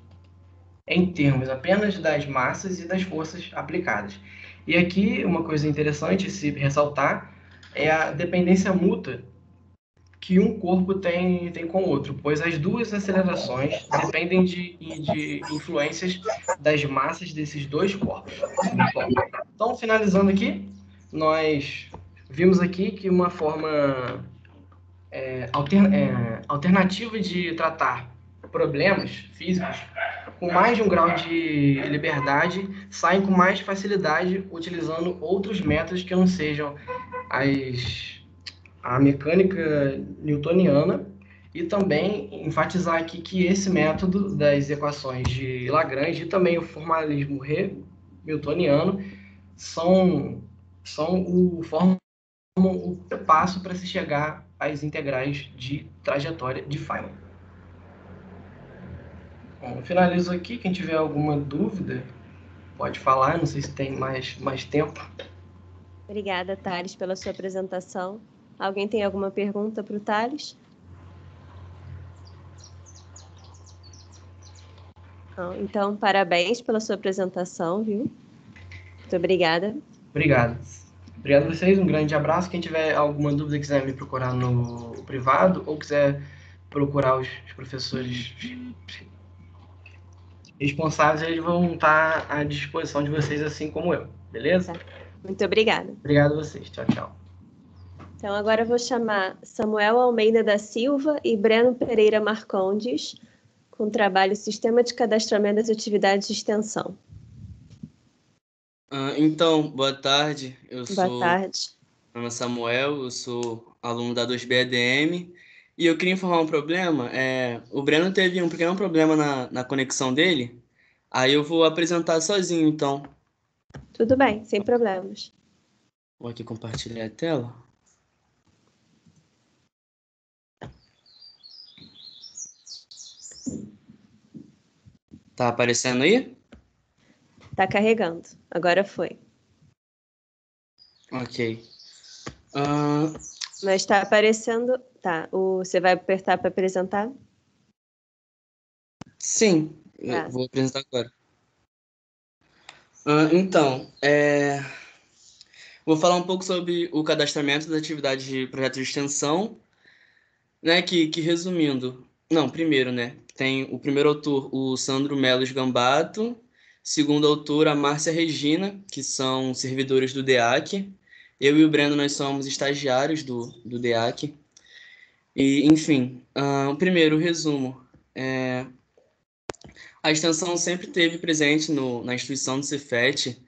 em termos apenas das massas e das forças aplicadas. E aqui, uma coisa interessante se ressaltar é a dependência mútua que um corpo tem com o outro, pois as duas acelerações dependem de influências das massas desses dois corpos. Bom, então, finalizando aqui, nós vimos aqui que uma forma alternativa de tratar problemas físicos com mais de um grau de liberdade saem com mais facilidade utilizando outros métodos que não sejam a mecânica newtoniana, e também enfatizar aqui que esse método das equações de Lagrange e também o formalismo hamiltoniano são fórmulas o passo para se chegar às integrais de trajetória de Feynman. Bom, eu finalizo aqui. Quem tiver alguma dúvida, pode falar. Não sei se tem mais tempo. Obrigada, Thales, pela sua apresentação. Alguém tem alguma pergunta para o Thales? Não, então, parabéns pela sua apresentação, viu? Muito obrigada. Obrigado. Obrigado a vocês, um grande abraço. Quem tiver alguma dúvida quiser me procurar no privado ou quiser procurar os professores responsáveis, eles vão estar à disposição de vocês, assim como eu, beleza? Muito obrigada. Obrigado a vocês. Tchau, tchau. Então, agora eu vou chamar Samuel Almeida da Silva e Breno Pereira Marcondes, com o trabalho Sistema de Cadastramento das Atividades de Extensão. Então, boa tarde. Boa tarde. Meu nome é Samuel, eu sou aluno da 2B-ADM e eu queria informar um problema. O Breno teve um pequeno problema na conexão dele, aí eu vou apresentar sozinho, então. Tudo bem, sem problemas. Vou aqui compartilhar a tela. Tá aparecendo aí? Tá carregando. Agora foi. Ok. Mas está aparecendo... Tá, você vai apertar para apresentar? Sim, Tá. eu vou apresentar agora. Então, vou falar um pouco sobre o cadastramento das atividades de projeto de extensão, né, que resumindo... Não, primeiro, né, tem o primeiro autor, o Sandro Melos Gambato, segundo autor, a Márcia Regina, que são servidores do DEAC. Eu e o Breno, nós somos estagiários do DEAC. E, enfim, o primeiro resumo. A extensão sempre esteve presente na instituição do Cefet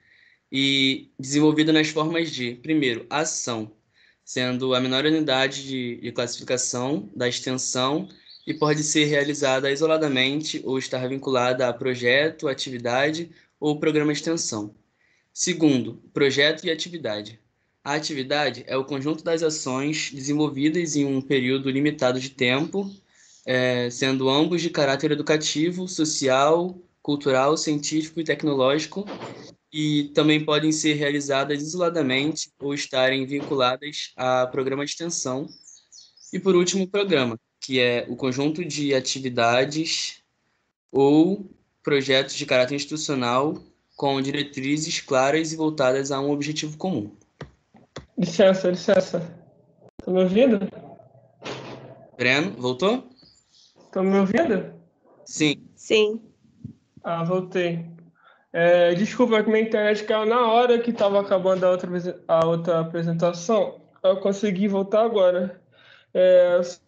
e desenvolvida nas formas de, primeiro, ação, sendo a menor unidade de classificação da extensão e pode ser realizada isoladamente ou estar vinculada a projeto, atividade ou programa de extensão. Segundo, projeto e atividade. A atividade é o conjunto das ações desenvolvidas em um período limitado de tempo, sendo ambos de caráter educativo, social, cultural, científico e tecnológico, e também podem ser realizadas isoladamente ou estarem vinculadas a programa de extensão. E, por último, o programa, que é o conjunto de atividades ou projetos de caráter institucional com diretrizes claras e voltadas a um objetivo comum. Licença. Tá me ouvindo? Breno, voltou? Tá me ouvindo? Sim. Sim. Voltei. Desculpa que minha internet caiu na hora que estava acabando a outra apresentação. Eu consegui voltar agora.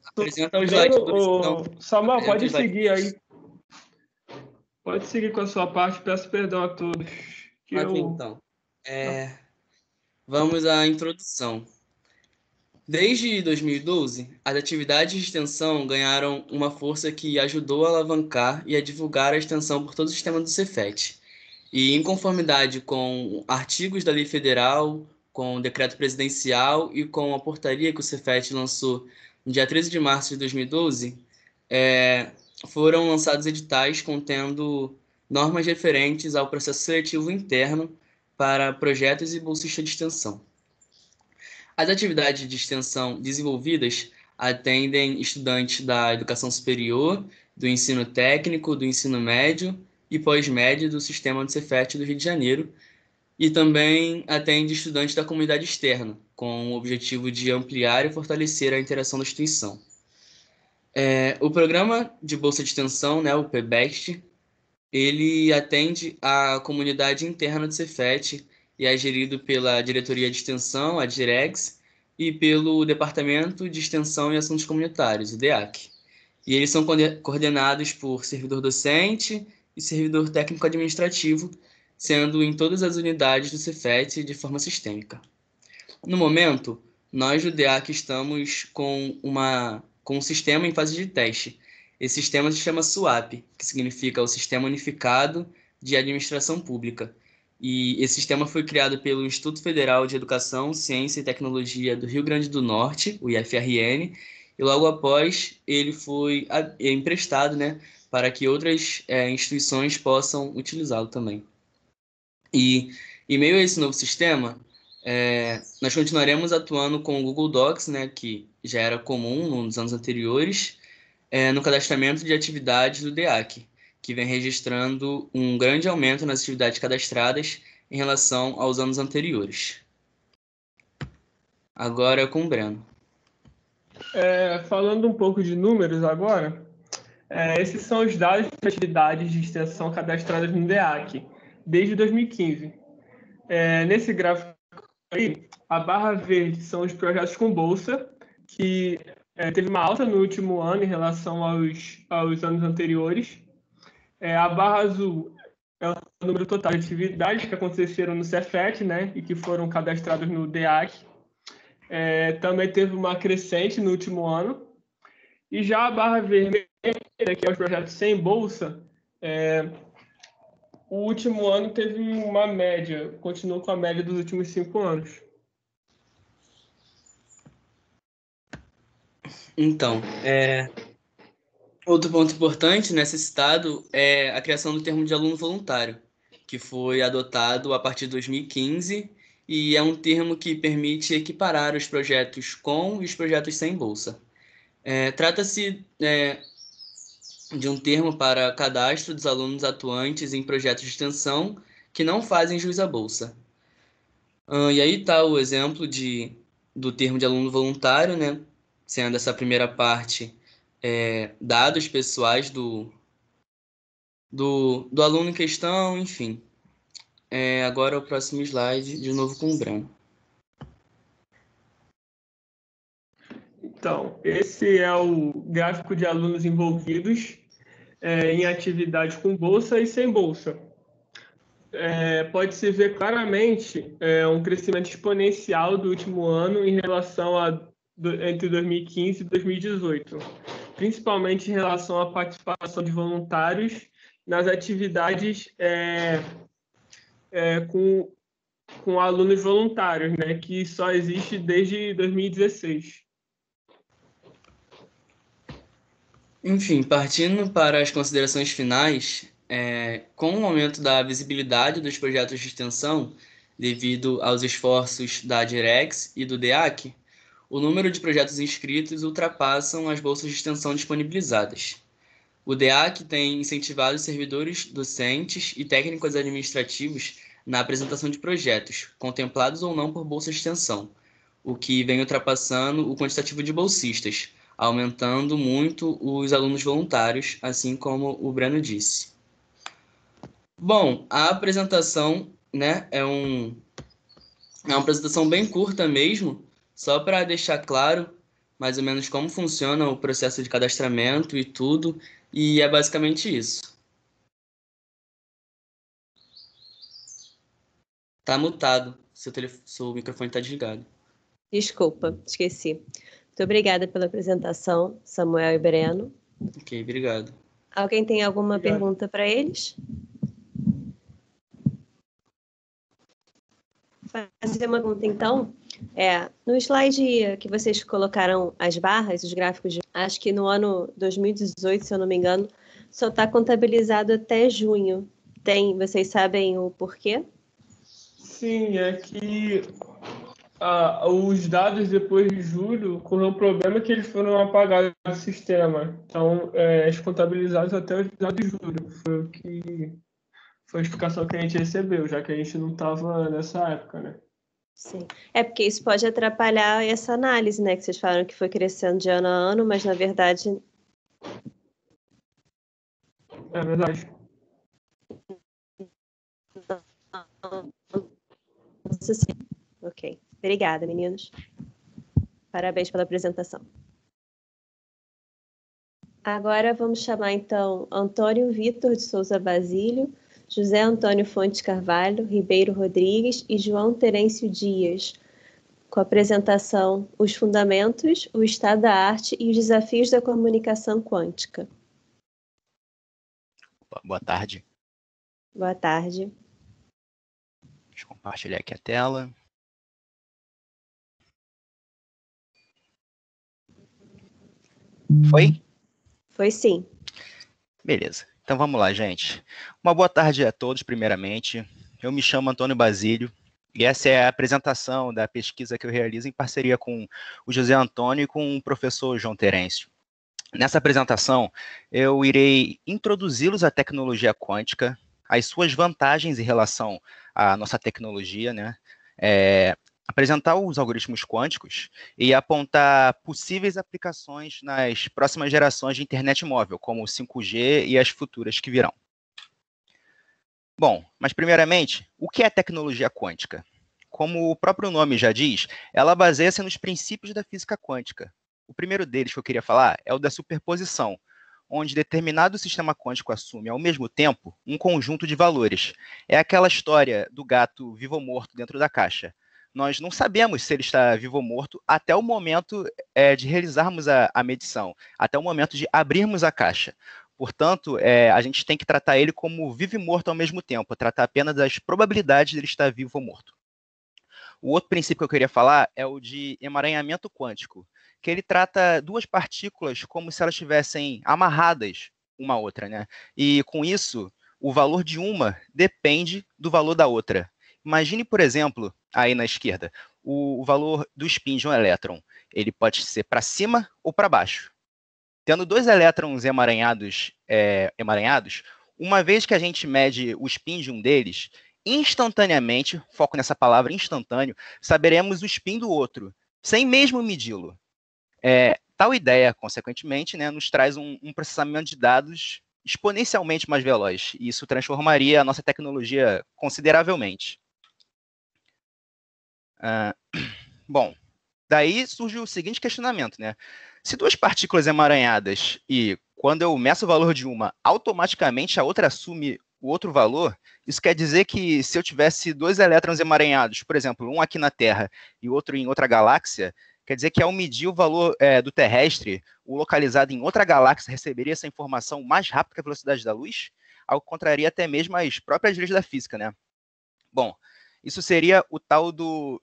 Apresenta o slide 2, então. Samuel, Apresenta pode o slide seguir aí. Pode seguir com a sua parte. Peço perdão a todos. Então. Vamos à introdução. Desde 2012, as atividades de extensão ganharam uma força que ajudou a alavancar e a divulgar a extensão por todo o sistema do Cefet. E, em conformidade com artigos da Lei Federal, com o decreto presidencial e com a portaria que o Cefet lançou no dia 13 de março de 2012, foram lançados editais contendo normas referentes ao processo seletivo interno para projetos e bolsistas de extensão. As atividades de extensão desenvolvidas atendem estudantes da educação superior, do ensino técnico, do ensino médio e pós-médio do sistema do Cefet do Rio de Janeiro, e também atende estudantes da comunidade externa, com o objetivo de ampliar e fortalecer a interação da instituição. O programa de bolsa de extensão, né, o PBEST, ele atende a comunidade interna do Cefet e é gerido pela Diretoria de Extensão, a Direx, e pelo Departamento de Extensão e Assuntos Comunitários, o DEAC. E eles são coordenados por servidor docente e servidor técnico administrativo, sendo em todas as unidades do Cefet de forma sistêmica. No momento, nós do DEAC estamos com um sistema em fase de teste. Esse sistema se chama SUAP, que significa o Sistema Unificado de Administração Pública. E esse sistema foi criado pelo Instituto Federal de Educação, Ciência e Tecnologia do Rio Grande do Norte, o IFRN, e logo após ele foi emprestado, né, para que outras instituições possam utilizá-lo também. E em meio a esse novo sistema, nós continuaremos atuando com o Google Docs, né, que já era comum nos anos anteriores, no cadastramento de atividades do DEAC, que vem registrando um grande aumento nas atividades cadastradas em relação aos anos anteriores. Agora é com o Breno. Falando um pouco de números agora, esses são os dados de atividades de extensão cadastradas no DEAC, desde 2015. Nesse gráfico aí, a barra verde são os projetos com bolsa, que teve uma alta no último ano em relação aos anos anteriores. A barra azul é o número total de atividades que aconteceram no Cefet, né, e que foram cadastrados no DEAC. Também teve uma crescente no último ano. E já a barra vermelha, que é os projetos sem bolsa, o último ano teve uma média, continuou com a média dos últimos 5 anos. Então, outro ponto importante necessitado é a criação do termo de aluno voluntário, que foi adotado a partir de 2015 e é um termo que permite equiparar os projetos com e os projetos sem bolsa. Trata-se de um termo para cadastro dos alunos atuantes em projetos de extensão que não fazem jus à bolsa. E aí está o exemplo do termo de aluno voluntário, né? Sendo essa primeira parte dados pessoais do aluno em questão, enfim. Agora o próximo slide, de novo com o Breno. Então, esse é o gráfico de alunos envolvidos em atividades com bolsa e sem bolsa. Pode-se ver claramente um crescimento exponencial do último ano em relação entre 2015 e 2018, principalmente em relação à participação de voluntários nas atividades com alunos voluntários, né, que só existe desde 2016. Enfim, partindo para as considerações finais, com o aumento da visibilidade dos projetos de extensão, devido aos esforços da Direx e do DEAC, o número de projetos inscritos ultrapassam as bolsas de extensão disponibilizadas. O DEAC tem incentivado os servidores docentes e técnicos administrativos na apresentação de projetos, contemplados ou não por bolsa de extensão, o que vem ultrapassando o quantitativo de bolsistas, aumentando muito os alunos voluntários, assim como o Breno disse. Bom, a apresentação, né, é uma apresentação bem curta mesmo, só para deixar claro mais ou menos como funciona o processo de cadastramento e tudo, e é basicamente isso. Tá mutado, seu microfone está desligado. Desculpa, esqueci. Muito obrigada pela apresentação, Samuel e Breno. Ok, obrigado. Alguém tem alguma pergunta para eles? Vou fazer uma pergunta, então. No slide que vocês colocaram as barras, os gráficos, acho que no ano 2018, se eu não me engano, só está contabilizado até junho. Vocês sabem o porquê? Sim, é que os dados depois de julho, ocorreu um problema que eles foram apagados do sistema. Então, eles contabilizados até os dados de julho. Foi a explicação que a gente recebeu, já que a gente não estava nessa época, né? Sim. Porque isso pode atrapalhar essa análise, né? Que vocês falaram que foi crescendo de ano a ano, mas, na verdade... É verdade. Sim. Ok. Obrigada, meninos. Parabéns pela apresentação. Agora vamos chamar, então, Antônio Vitor de Souza Basílio, José Antônio Fontes Carvalho, Ribeiro Rodrigues e João Terêncio Dias, com a apresentação Os Fundamentos, o Estado da Arte e os Desafios da Comunicação Quântica. Boa tarde. Boa tarde. Deixa eu compartilhar aqui a tela. Foi? Foi sim. Beleza. Então vamos lá, gente. Uma boa tarde a todos, primeiramente. Eu me chamo Antônio Basílio e essa é a apresentação da pesquisa que eu realizo em parceria com o José Antônio e com o professor João Terêncio. Nessa apresentação, eu irei introduzi-los à tecnologia quântica, as suas vantagens em relação à nossa tecnologia, né? Apresentar os algoritmos quânticos e apontar possíveis aplicações nas próximas gerações de internet móvel, como o 5G e as futuras que virão. Bom, mas primeiramente, o que é tecnologia quântica? Como o próprio nome já diz, ela baseia-se nos princípios da física quântica. O primeiro deles que eu queria falar é o da superposição, onde determinado sistema quântico assume, ao mesmo tempo, um conjunto de valores. É aquela história do gato vivo ou morto dentro da caixa. Nós não sabemos se ele está vivo ou morto até o momento de realizarmos a medição, até o momento de abrirmos a caixa. Portanto, a gente tem que tratar ele como vivo e morto ao mesmo tempo, tratar apenas das probabilidades de ele estar vivo ou morto. O outro princípio que eu queria falar é o de emaranhamento quântico, que ele trata duas partículas como se elas estivessem amarradas uma à outra, né? E com isso, o valor de uma depende do valor da outra. Imagine, por exemplo, aí na esquerda, o valor do spin de um elétron. Ele pode ser para cima ou para baixo. Tendo dois elétrons emaranhados, uma vez que a gente mede o spin de um deles, instantaneamente, foco nessa palavra instantâneo, saberemos o spin do outro, sem mesmo medi-lo. Tal ideia, consequentemente, né, nos traz um processamento de dados exponencialmente mais veloz, e isso transformaria a nossa tecnologia consideravelmente. Bom, daí surge o seguinte questionamento, né? Se duas partículas emaranhadas e quando eu meço o valor de uma, automaticamente a outra assume o outro valor, isso quer dizer que se eu tivesse dois elétrons emaranhados, por exemplo, um aqui na Terra e outro em outra galáxia, quer dizer que ao medir o valor do terrestre, o localizado em outra galáxia receberia essa informação mais rápido que a velocidade da luz? Algo que contraria até mesmo as próprias leis da física, né? Bom, isso seria o tal do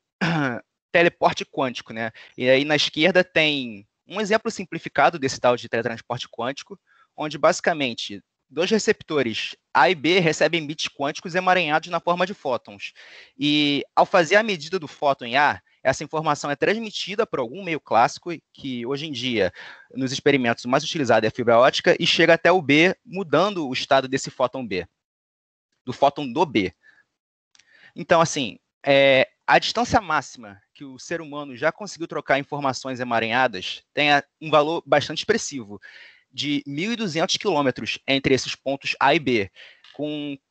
teleporte quântico, né? E aí na esquerda tem um exemplo simplificado desse tal de teletransporte quântico, onde basicamente dois receptores A e B recebem bits quânticos emaranhados na forma de fótons. E ao fazer a medida do fóton em A, essa informação é transmitida por algum meio clássico, que hoje em dia, nos experimentos, o mais utilizado é a fibra ótica, e chega até o B, mudando o estado desse fóton B, do fóton do B. Então, assim, a distância máxima que o ser humano já conseguiu trocar informações emaranhadas tem um valor bastante expressivo, de 1.200 quilômetros entre esses pontos A e B.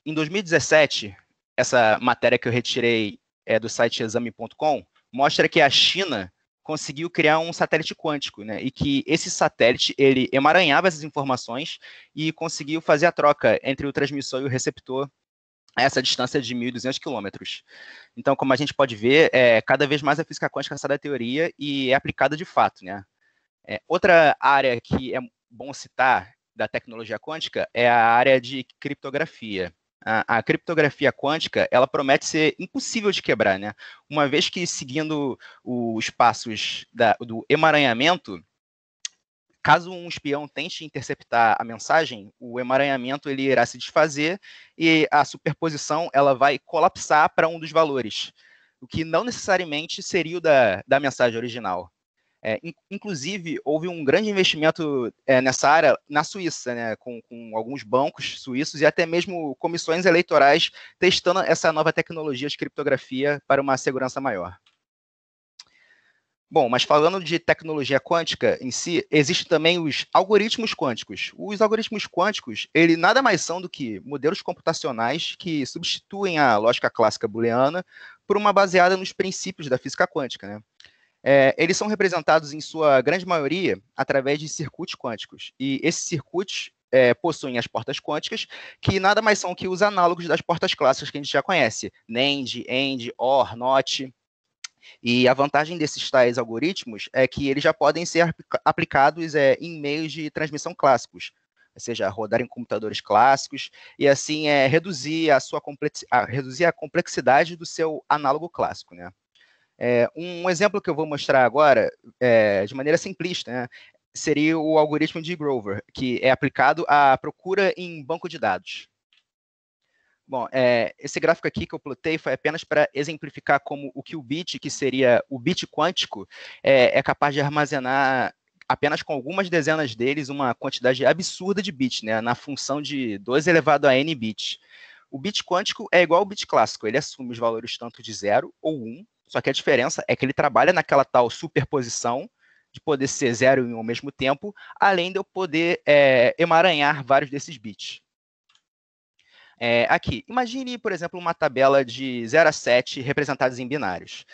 Em 2017, essa matéria que eu retirei do site exame.com, mostra que a China conseguiu criar um satélite quântico, né? E que esse satélite, ele emaranhava essas informações e conseguiu fazer a troca entre o transmissor e o receptor a essa distância de 1.200 quilômetros. Então, como a gente pode ver, cada vez mais a física quântica sai da teoria e é aplicada de fato, né? Outra área que é bom citar da tecnologia quântica é a área de criptografia. A criptografia quântica, ela promete ser impossível de quebrar, né? Uma vez que, seguindo os passos do emaranhamento, caso um espião tente interceptar a mensagem, o emaranhamento ele irá se desfazer e a superposição ela vai colapsar para um dos valores, o que não necessariamente seria o da mensagem original. Inclusive, houve um grande investimento nessa área na Suíça, né, com alguns bancos suíços e até mesmo comissões eleitorais testando essa nova tecnologia de criptografia para uma segurança maior. Bom, mas falando de tecnologia quântica em si, existem também os algoritmos quânticos. Os algoritmos quânticos, eles nada mais são do que modelos computacionais que substituem a lógica clássica booleana por uma baseada nos princípios da física quântica, né? Eles são representados, em sua grande maioria, através de circuitos quânticos. E esses circuitos possuem as portas quânticas, que nada mais são que os análogos das portas clássicas que a gente já conhece. NAND, AND, OR, NOT. E a vantagem desses tais algoritmos é que eles já podem ser aplicados em meios de transmissão clássicos, ou seja, rodar em computadores clássicos, e assim reduzir a complexidade do seu análogo clássico, né? Um exemplo que eu vou mostrar agora, de maneira simplista, né, seria o algoritmo de Grover, que é aplicado à procura em banco de dados. Bom, esse gráfico aqui que eu plotei foi apenas para exemplificar como o qubit, que seria o bit quântico, é capaz de armazenar apenas com algumas dezenas deles uma quantidade absurda de bits, né, na função de 2 elevado a n bits. O bit quântico é igual ao bit clássico, ele assume os valores tanto de 0 ou 1, só que a diferença é que ele trabalha naquela tal superposição, de poder ser 0 e 1 ao mesmo tempo, além de eu poder emaranhar vários desses bits. Aqui, imagine, por exemplo, uma tabela de 0 a 7 representados em binários.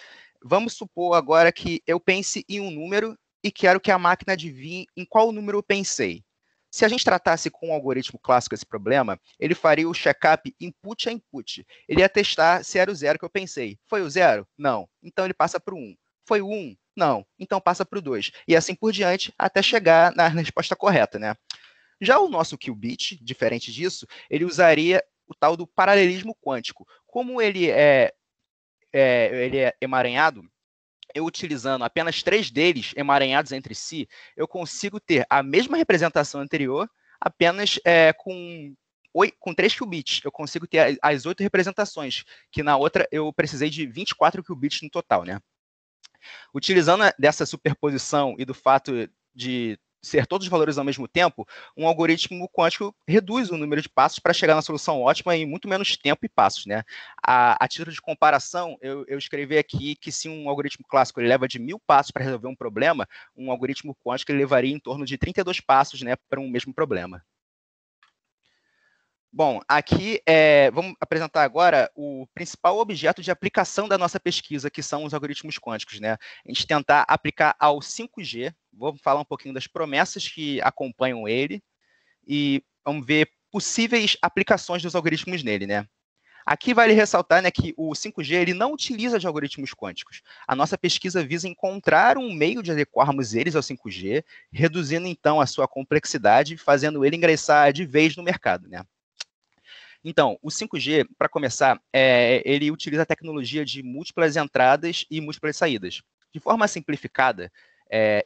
Vamos supor agora que eu pense em um número e quero que a máquina adivinhe em qual número eu pensei. Se a gente tratasse com um algoritmo clássico esse problema, ele faria o check-up input a input. Ele ia testar se era o 0 que eu pensei. Foi o 0? Não. Então ele passa para o 1. Foi o 1? Não. Então passa para o 2. E assim por diante, até chegar na resposta correta, né? Já o nosso qubit, diferente disso, ele usaria o tal do paralelismo quântico. Como ele é emaranhado, eu utilizando apenas 3 deles emaranhados entre si, eu consigo ter a mesma representação anterior, apenas com 3 qubits. Eu consigo ter as 8 representações, que na outra eu precisei de 24 qubits no total, né? Utilizando dessa superposição e do fato de ser todos os valores ao mesmo tempo, um algoritmo quântico reduz o número de passos para chegar na solução ótima em muito menos tempo e passos, né? A título de comparação, eu escrevi aqui que se um algoritmo clássico ele leva de 1000 passos para resolver um problema, um algoritmo quântico ele levaria em torno de 32 passos, né, para um mesmo problema. Bom, aqui vamos apresentar agora o principal objeto de aplicação da nossa pesquisa, que são os algoritmos quânticos, né? A gente tentar aplicar ao 5G, vamos falar um pouquinho das promessas que acompanham ele e vamos ver possíveis aplicações dos algoritmos nele, né? Aqui vale ressaltar, né, que o 5G ele não utiliza de algoritmos quânticos. A nossa pesquisa visa encontrar um meio de adequarmos eles ao 5G, reduzindo então a sua complexidade, fazendo ele ingressar de vez no mercado, né? Então, o 5G, para começar, ele utiliza a tecnologia de múltiplas entradas e múltiplas saídas. De forma simplificada,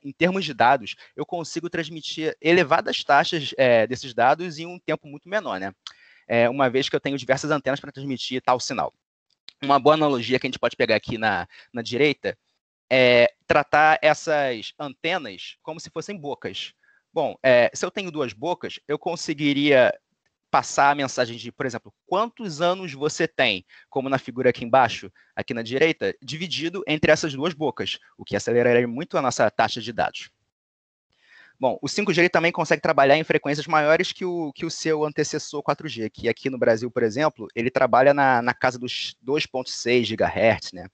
em termos de dados, eu consigo transmitir elevadas taxas desses dados em um tempo muito menor, né? Uma vez que eu tenho diversas antenas para transmitir tal sinal. Uma boa analogia que a gente pode pegar aqui na direita é tratar essas antenas como se fossem bocas. Bom, se eu tenho 2 bocas, eu conseguiria passar a mensagem de, por exemplo, quantos anos você tem, como na figura aqui embaixo, aqui na direita, dividido entre essas 2 bocas, o que aceleraria muito a nossa taxa de dados. Bom, o 5G ele também consegue trabalhar em frequências maiores que o seu antecessor 4G, que aqui no Brasil, por exemplo, ele trabalha na casa dos 2,6 GHz, né?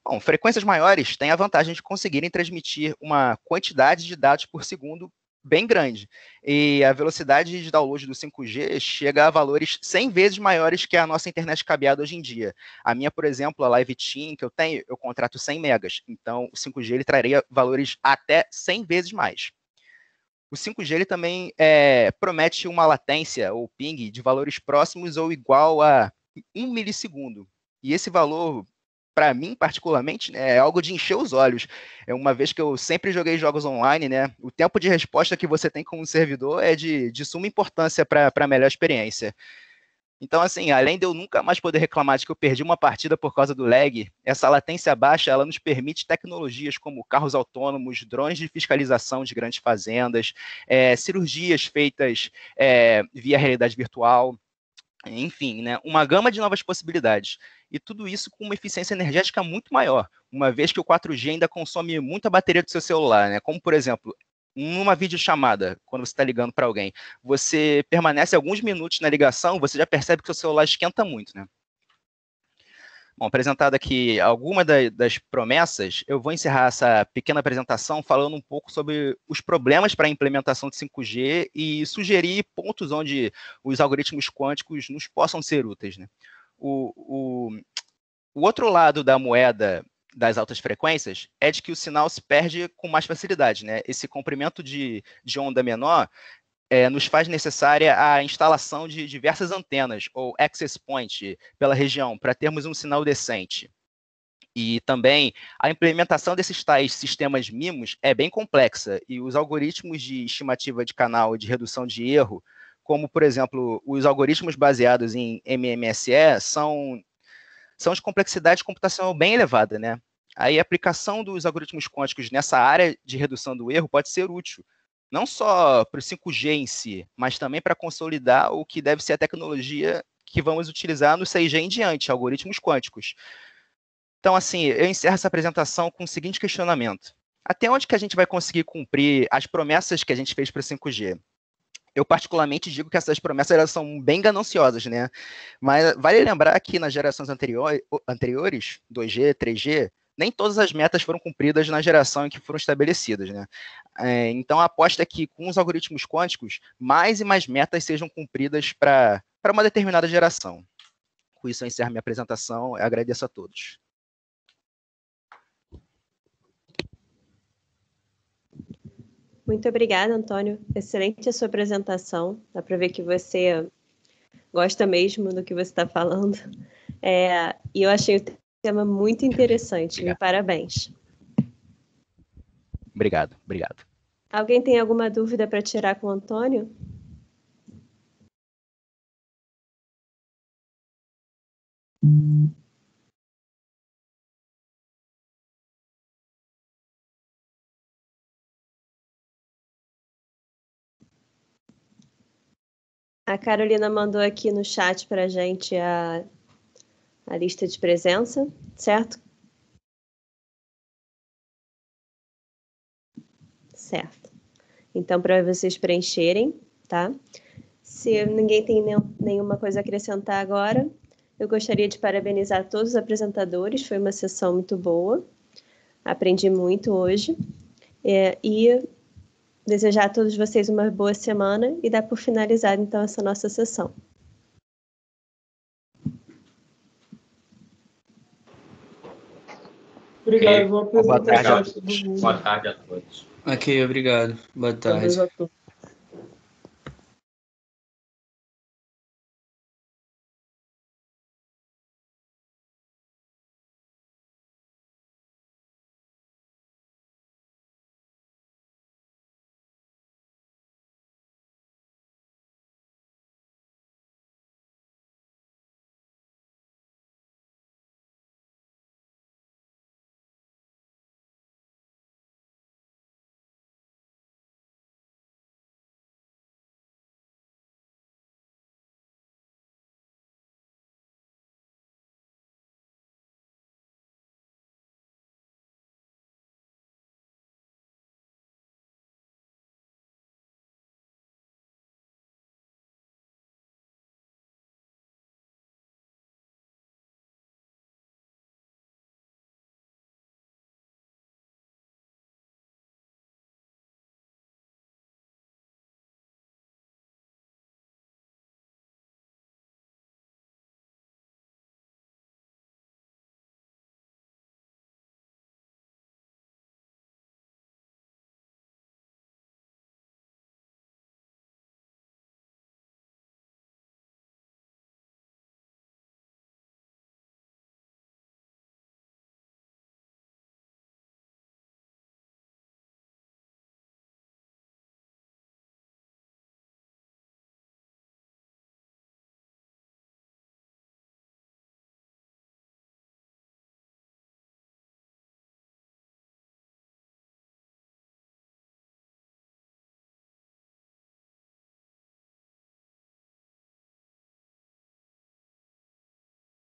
Bom, frequências maiores têm a vantagem de conseguirem transmitir uma quantidade de dados por segundo bem grande. E a velocidade de download do 5G chega a valores 100 vezes maiores que a nossa internet cabeada hoje em dia. A minha, por exemplo, a Live Team que eu tenho, eu contrato 100 megas. Então, o 5G ele traria valores até 100 vezes mais. O 5G ele também promete uma latência, ou ping, de valores próximos ou igual a 1 milissegundo. E esse valor, para mim, particularmente, né, é algo de encher os olhos. Uma vez que eu sempre joguei jogos online, né, o tempo de resposta que você tem com um servidor é de suma importância para a melhor experiência. Então, assim, além de eu nunca mais poder reclamar de que eu perdi uma partida por causa do lag, essa latência baixa, ela nos permite tecnologias como carros autônomos, drones de fiscalização de grandes fazendas, cirurgias feitas via realidade virtual, enfim, né, uma gama de novas possibilidades. E tudo isso com uma eficiência energética muito maior, uma vez que o 4G ainda consome muita bateria do seu celular, né? Como, por exemplo, numa videochamada, quando você está ligando para alguém, você permanece alguns minutos na ligação, você já percebe que o seu celular esquenta muito, né? Bom, apresentado aqui algumas das promessas, eu vou encerrar essa pequena apresentação falando um pouco sobre os problemas para a implementação de 5G e sugerir pontos onde os algoritmos quânticos nos possam ser úteis, né? O outro lado da moeda das altas frequências é de que o sinal se perde com mais facilidade, né? Esse comprimento de onda menor nos faz necessária a instalação de diversas antenas, ou access point, pela região, para termos um sinal decente. E também a implementação desses tais sistemas MIMOS é bem complexa, e os algoritmos de estimativa de canal de redução de erro, como, por exemplo, os algoritmos baseados em MMSE, são de complexidade computacional bem elevada, né? Aí a aplicação dos algoritmos quânticos nessa área de redução do erro pode ser útil, não só para o 5G em si, mas também para consolidar o que deve ser a tecnologia que vamos utilizar no 6G em diante, algoritmos quânticos. Então, assim, eu encerro essa apresentação com o seguinte questionamento. Até onde que a gente vai conseguir cumprir as promessas que a gente fez para o 5G? Eu particularmente digo que essas promessas elas são bem gananciosas, né? Mas vale lembrar que nas gerações anteriores, 2G, 3G, nem todas as metas foram cumpridas na geração em que foram estabelecidas, né? Então a aposta é que com os algoritmos quânticos, mais e mais metas sejam cumpridas para uma determinada geração. Com isso eu encerro minha apresentação, eu agradeço a todos. Muito obrigada, Antônio. Excelente a sua apresentação. Dá para ver que você gosta mesmo do que você está falando. E eu achei o tema muito interessante. Meu parabéns. Obrigado. Alguém tem alguma dúvida para tirar com o Antônio? A Carolina mandou aqui no chat para a gente a lista de presença, certo? Certo. Então, para vocês preencherem, tá? Se ninguém tem nenhuma coisa a acrescentar agora, eu gostaria de parabenizar todos os apresentadores, foi uma sessão muito boa, aprendi muito hoje, e desejar a todos vocês uma boa semana e dar por finalizada, então, essa nossa sessão. Obrigado, boa tarde. apresentação. Boa tarde a todos. Ok, obrigado. Boa tarde. A todos.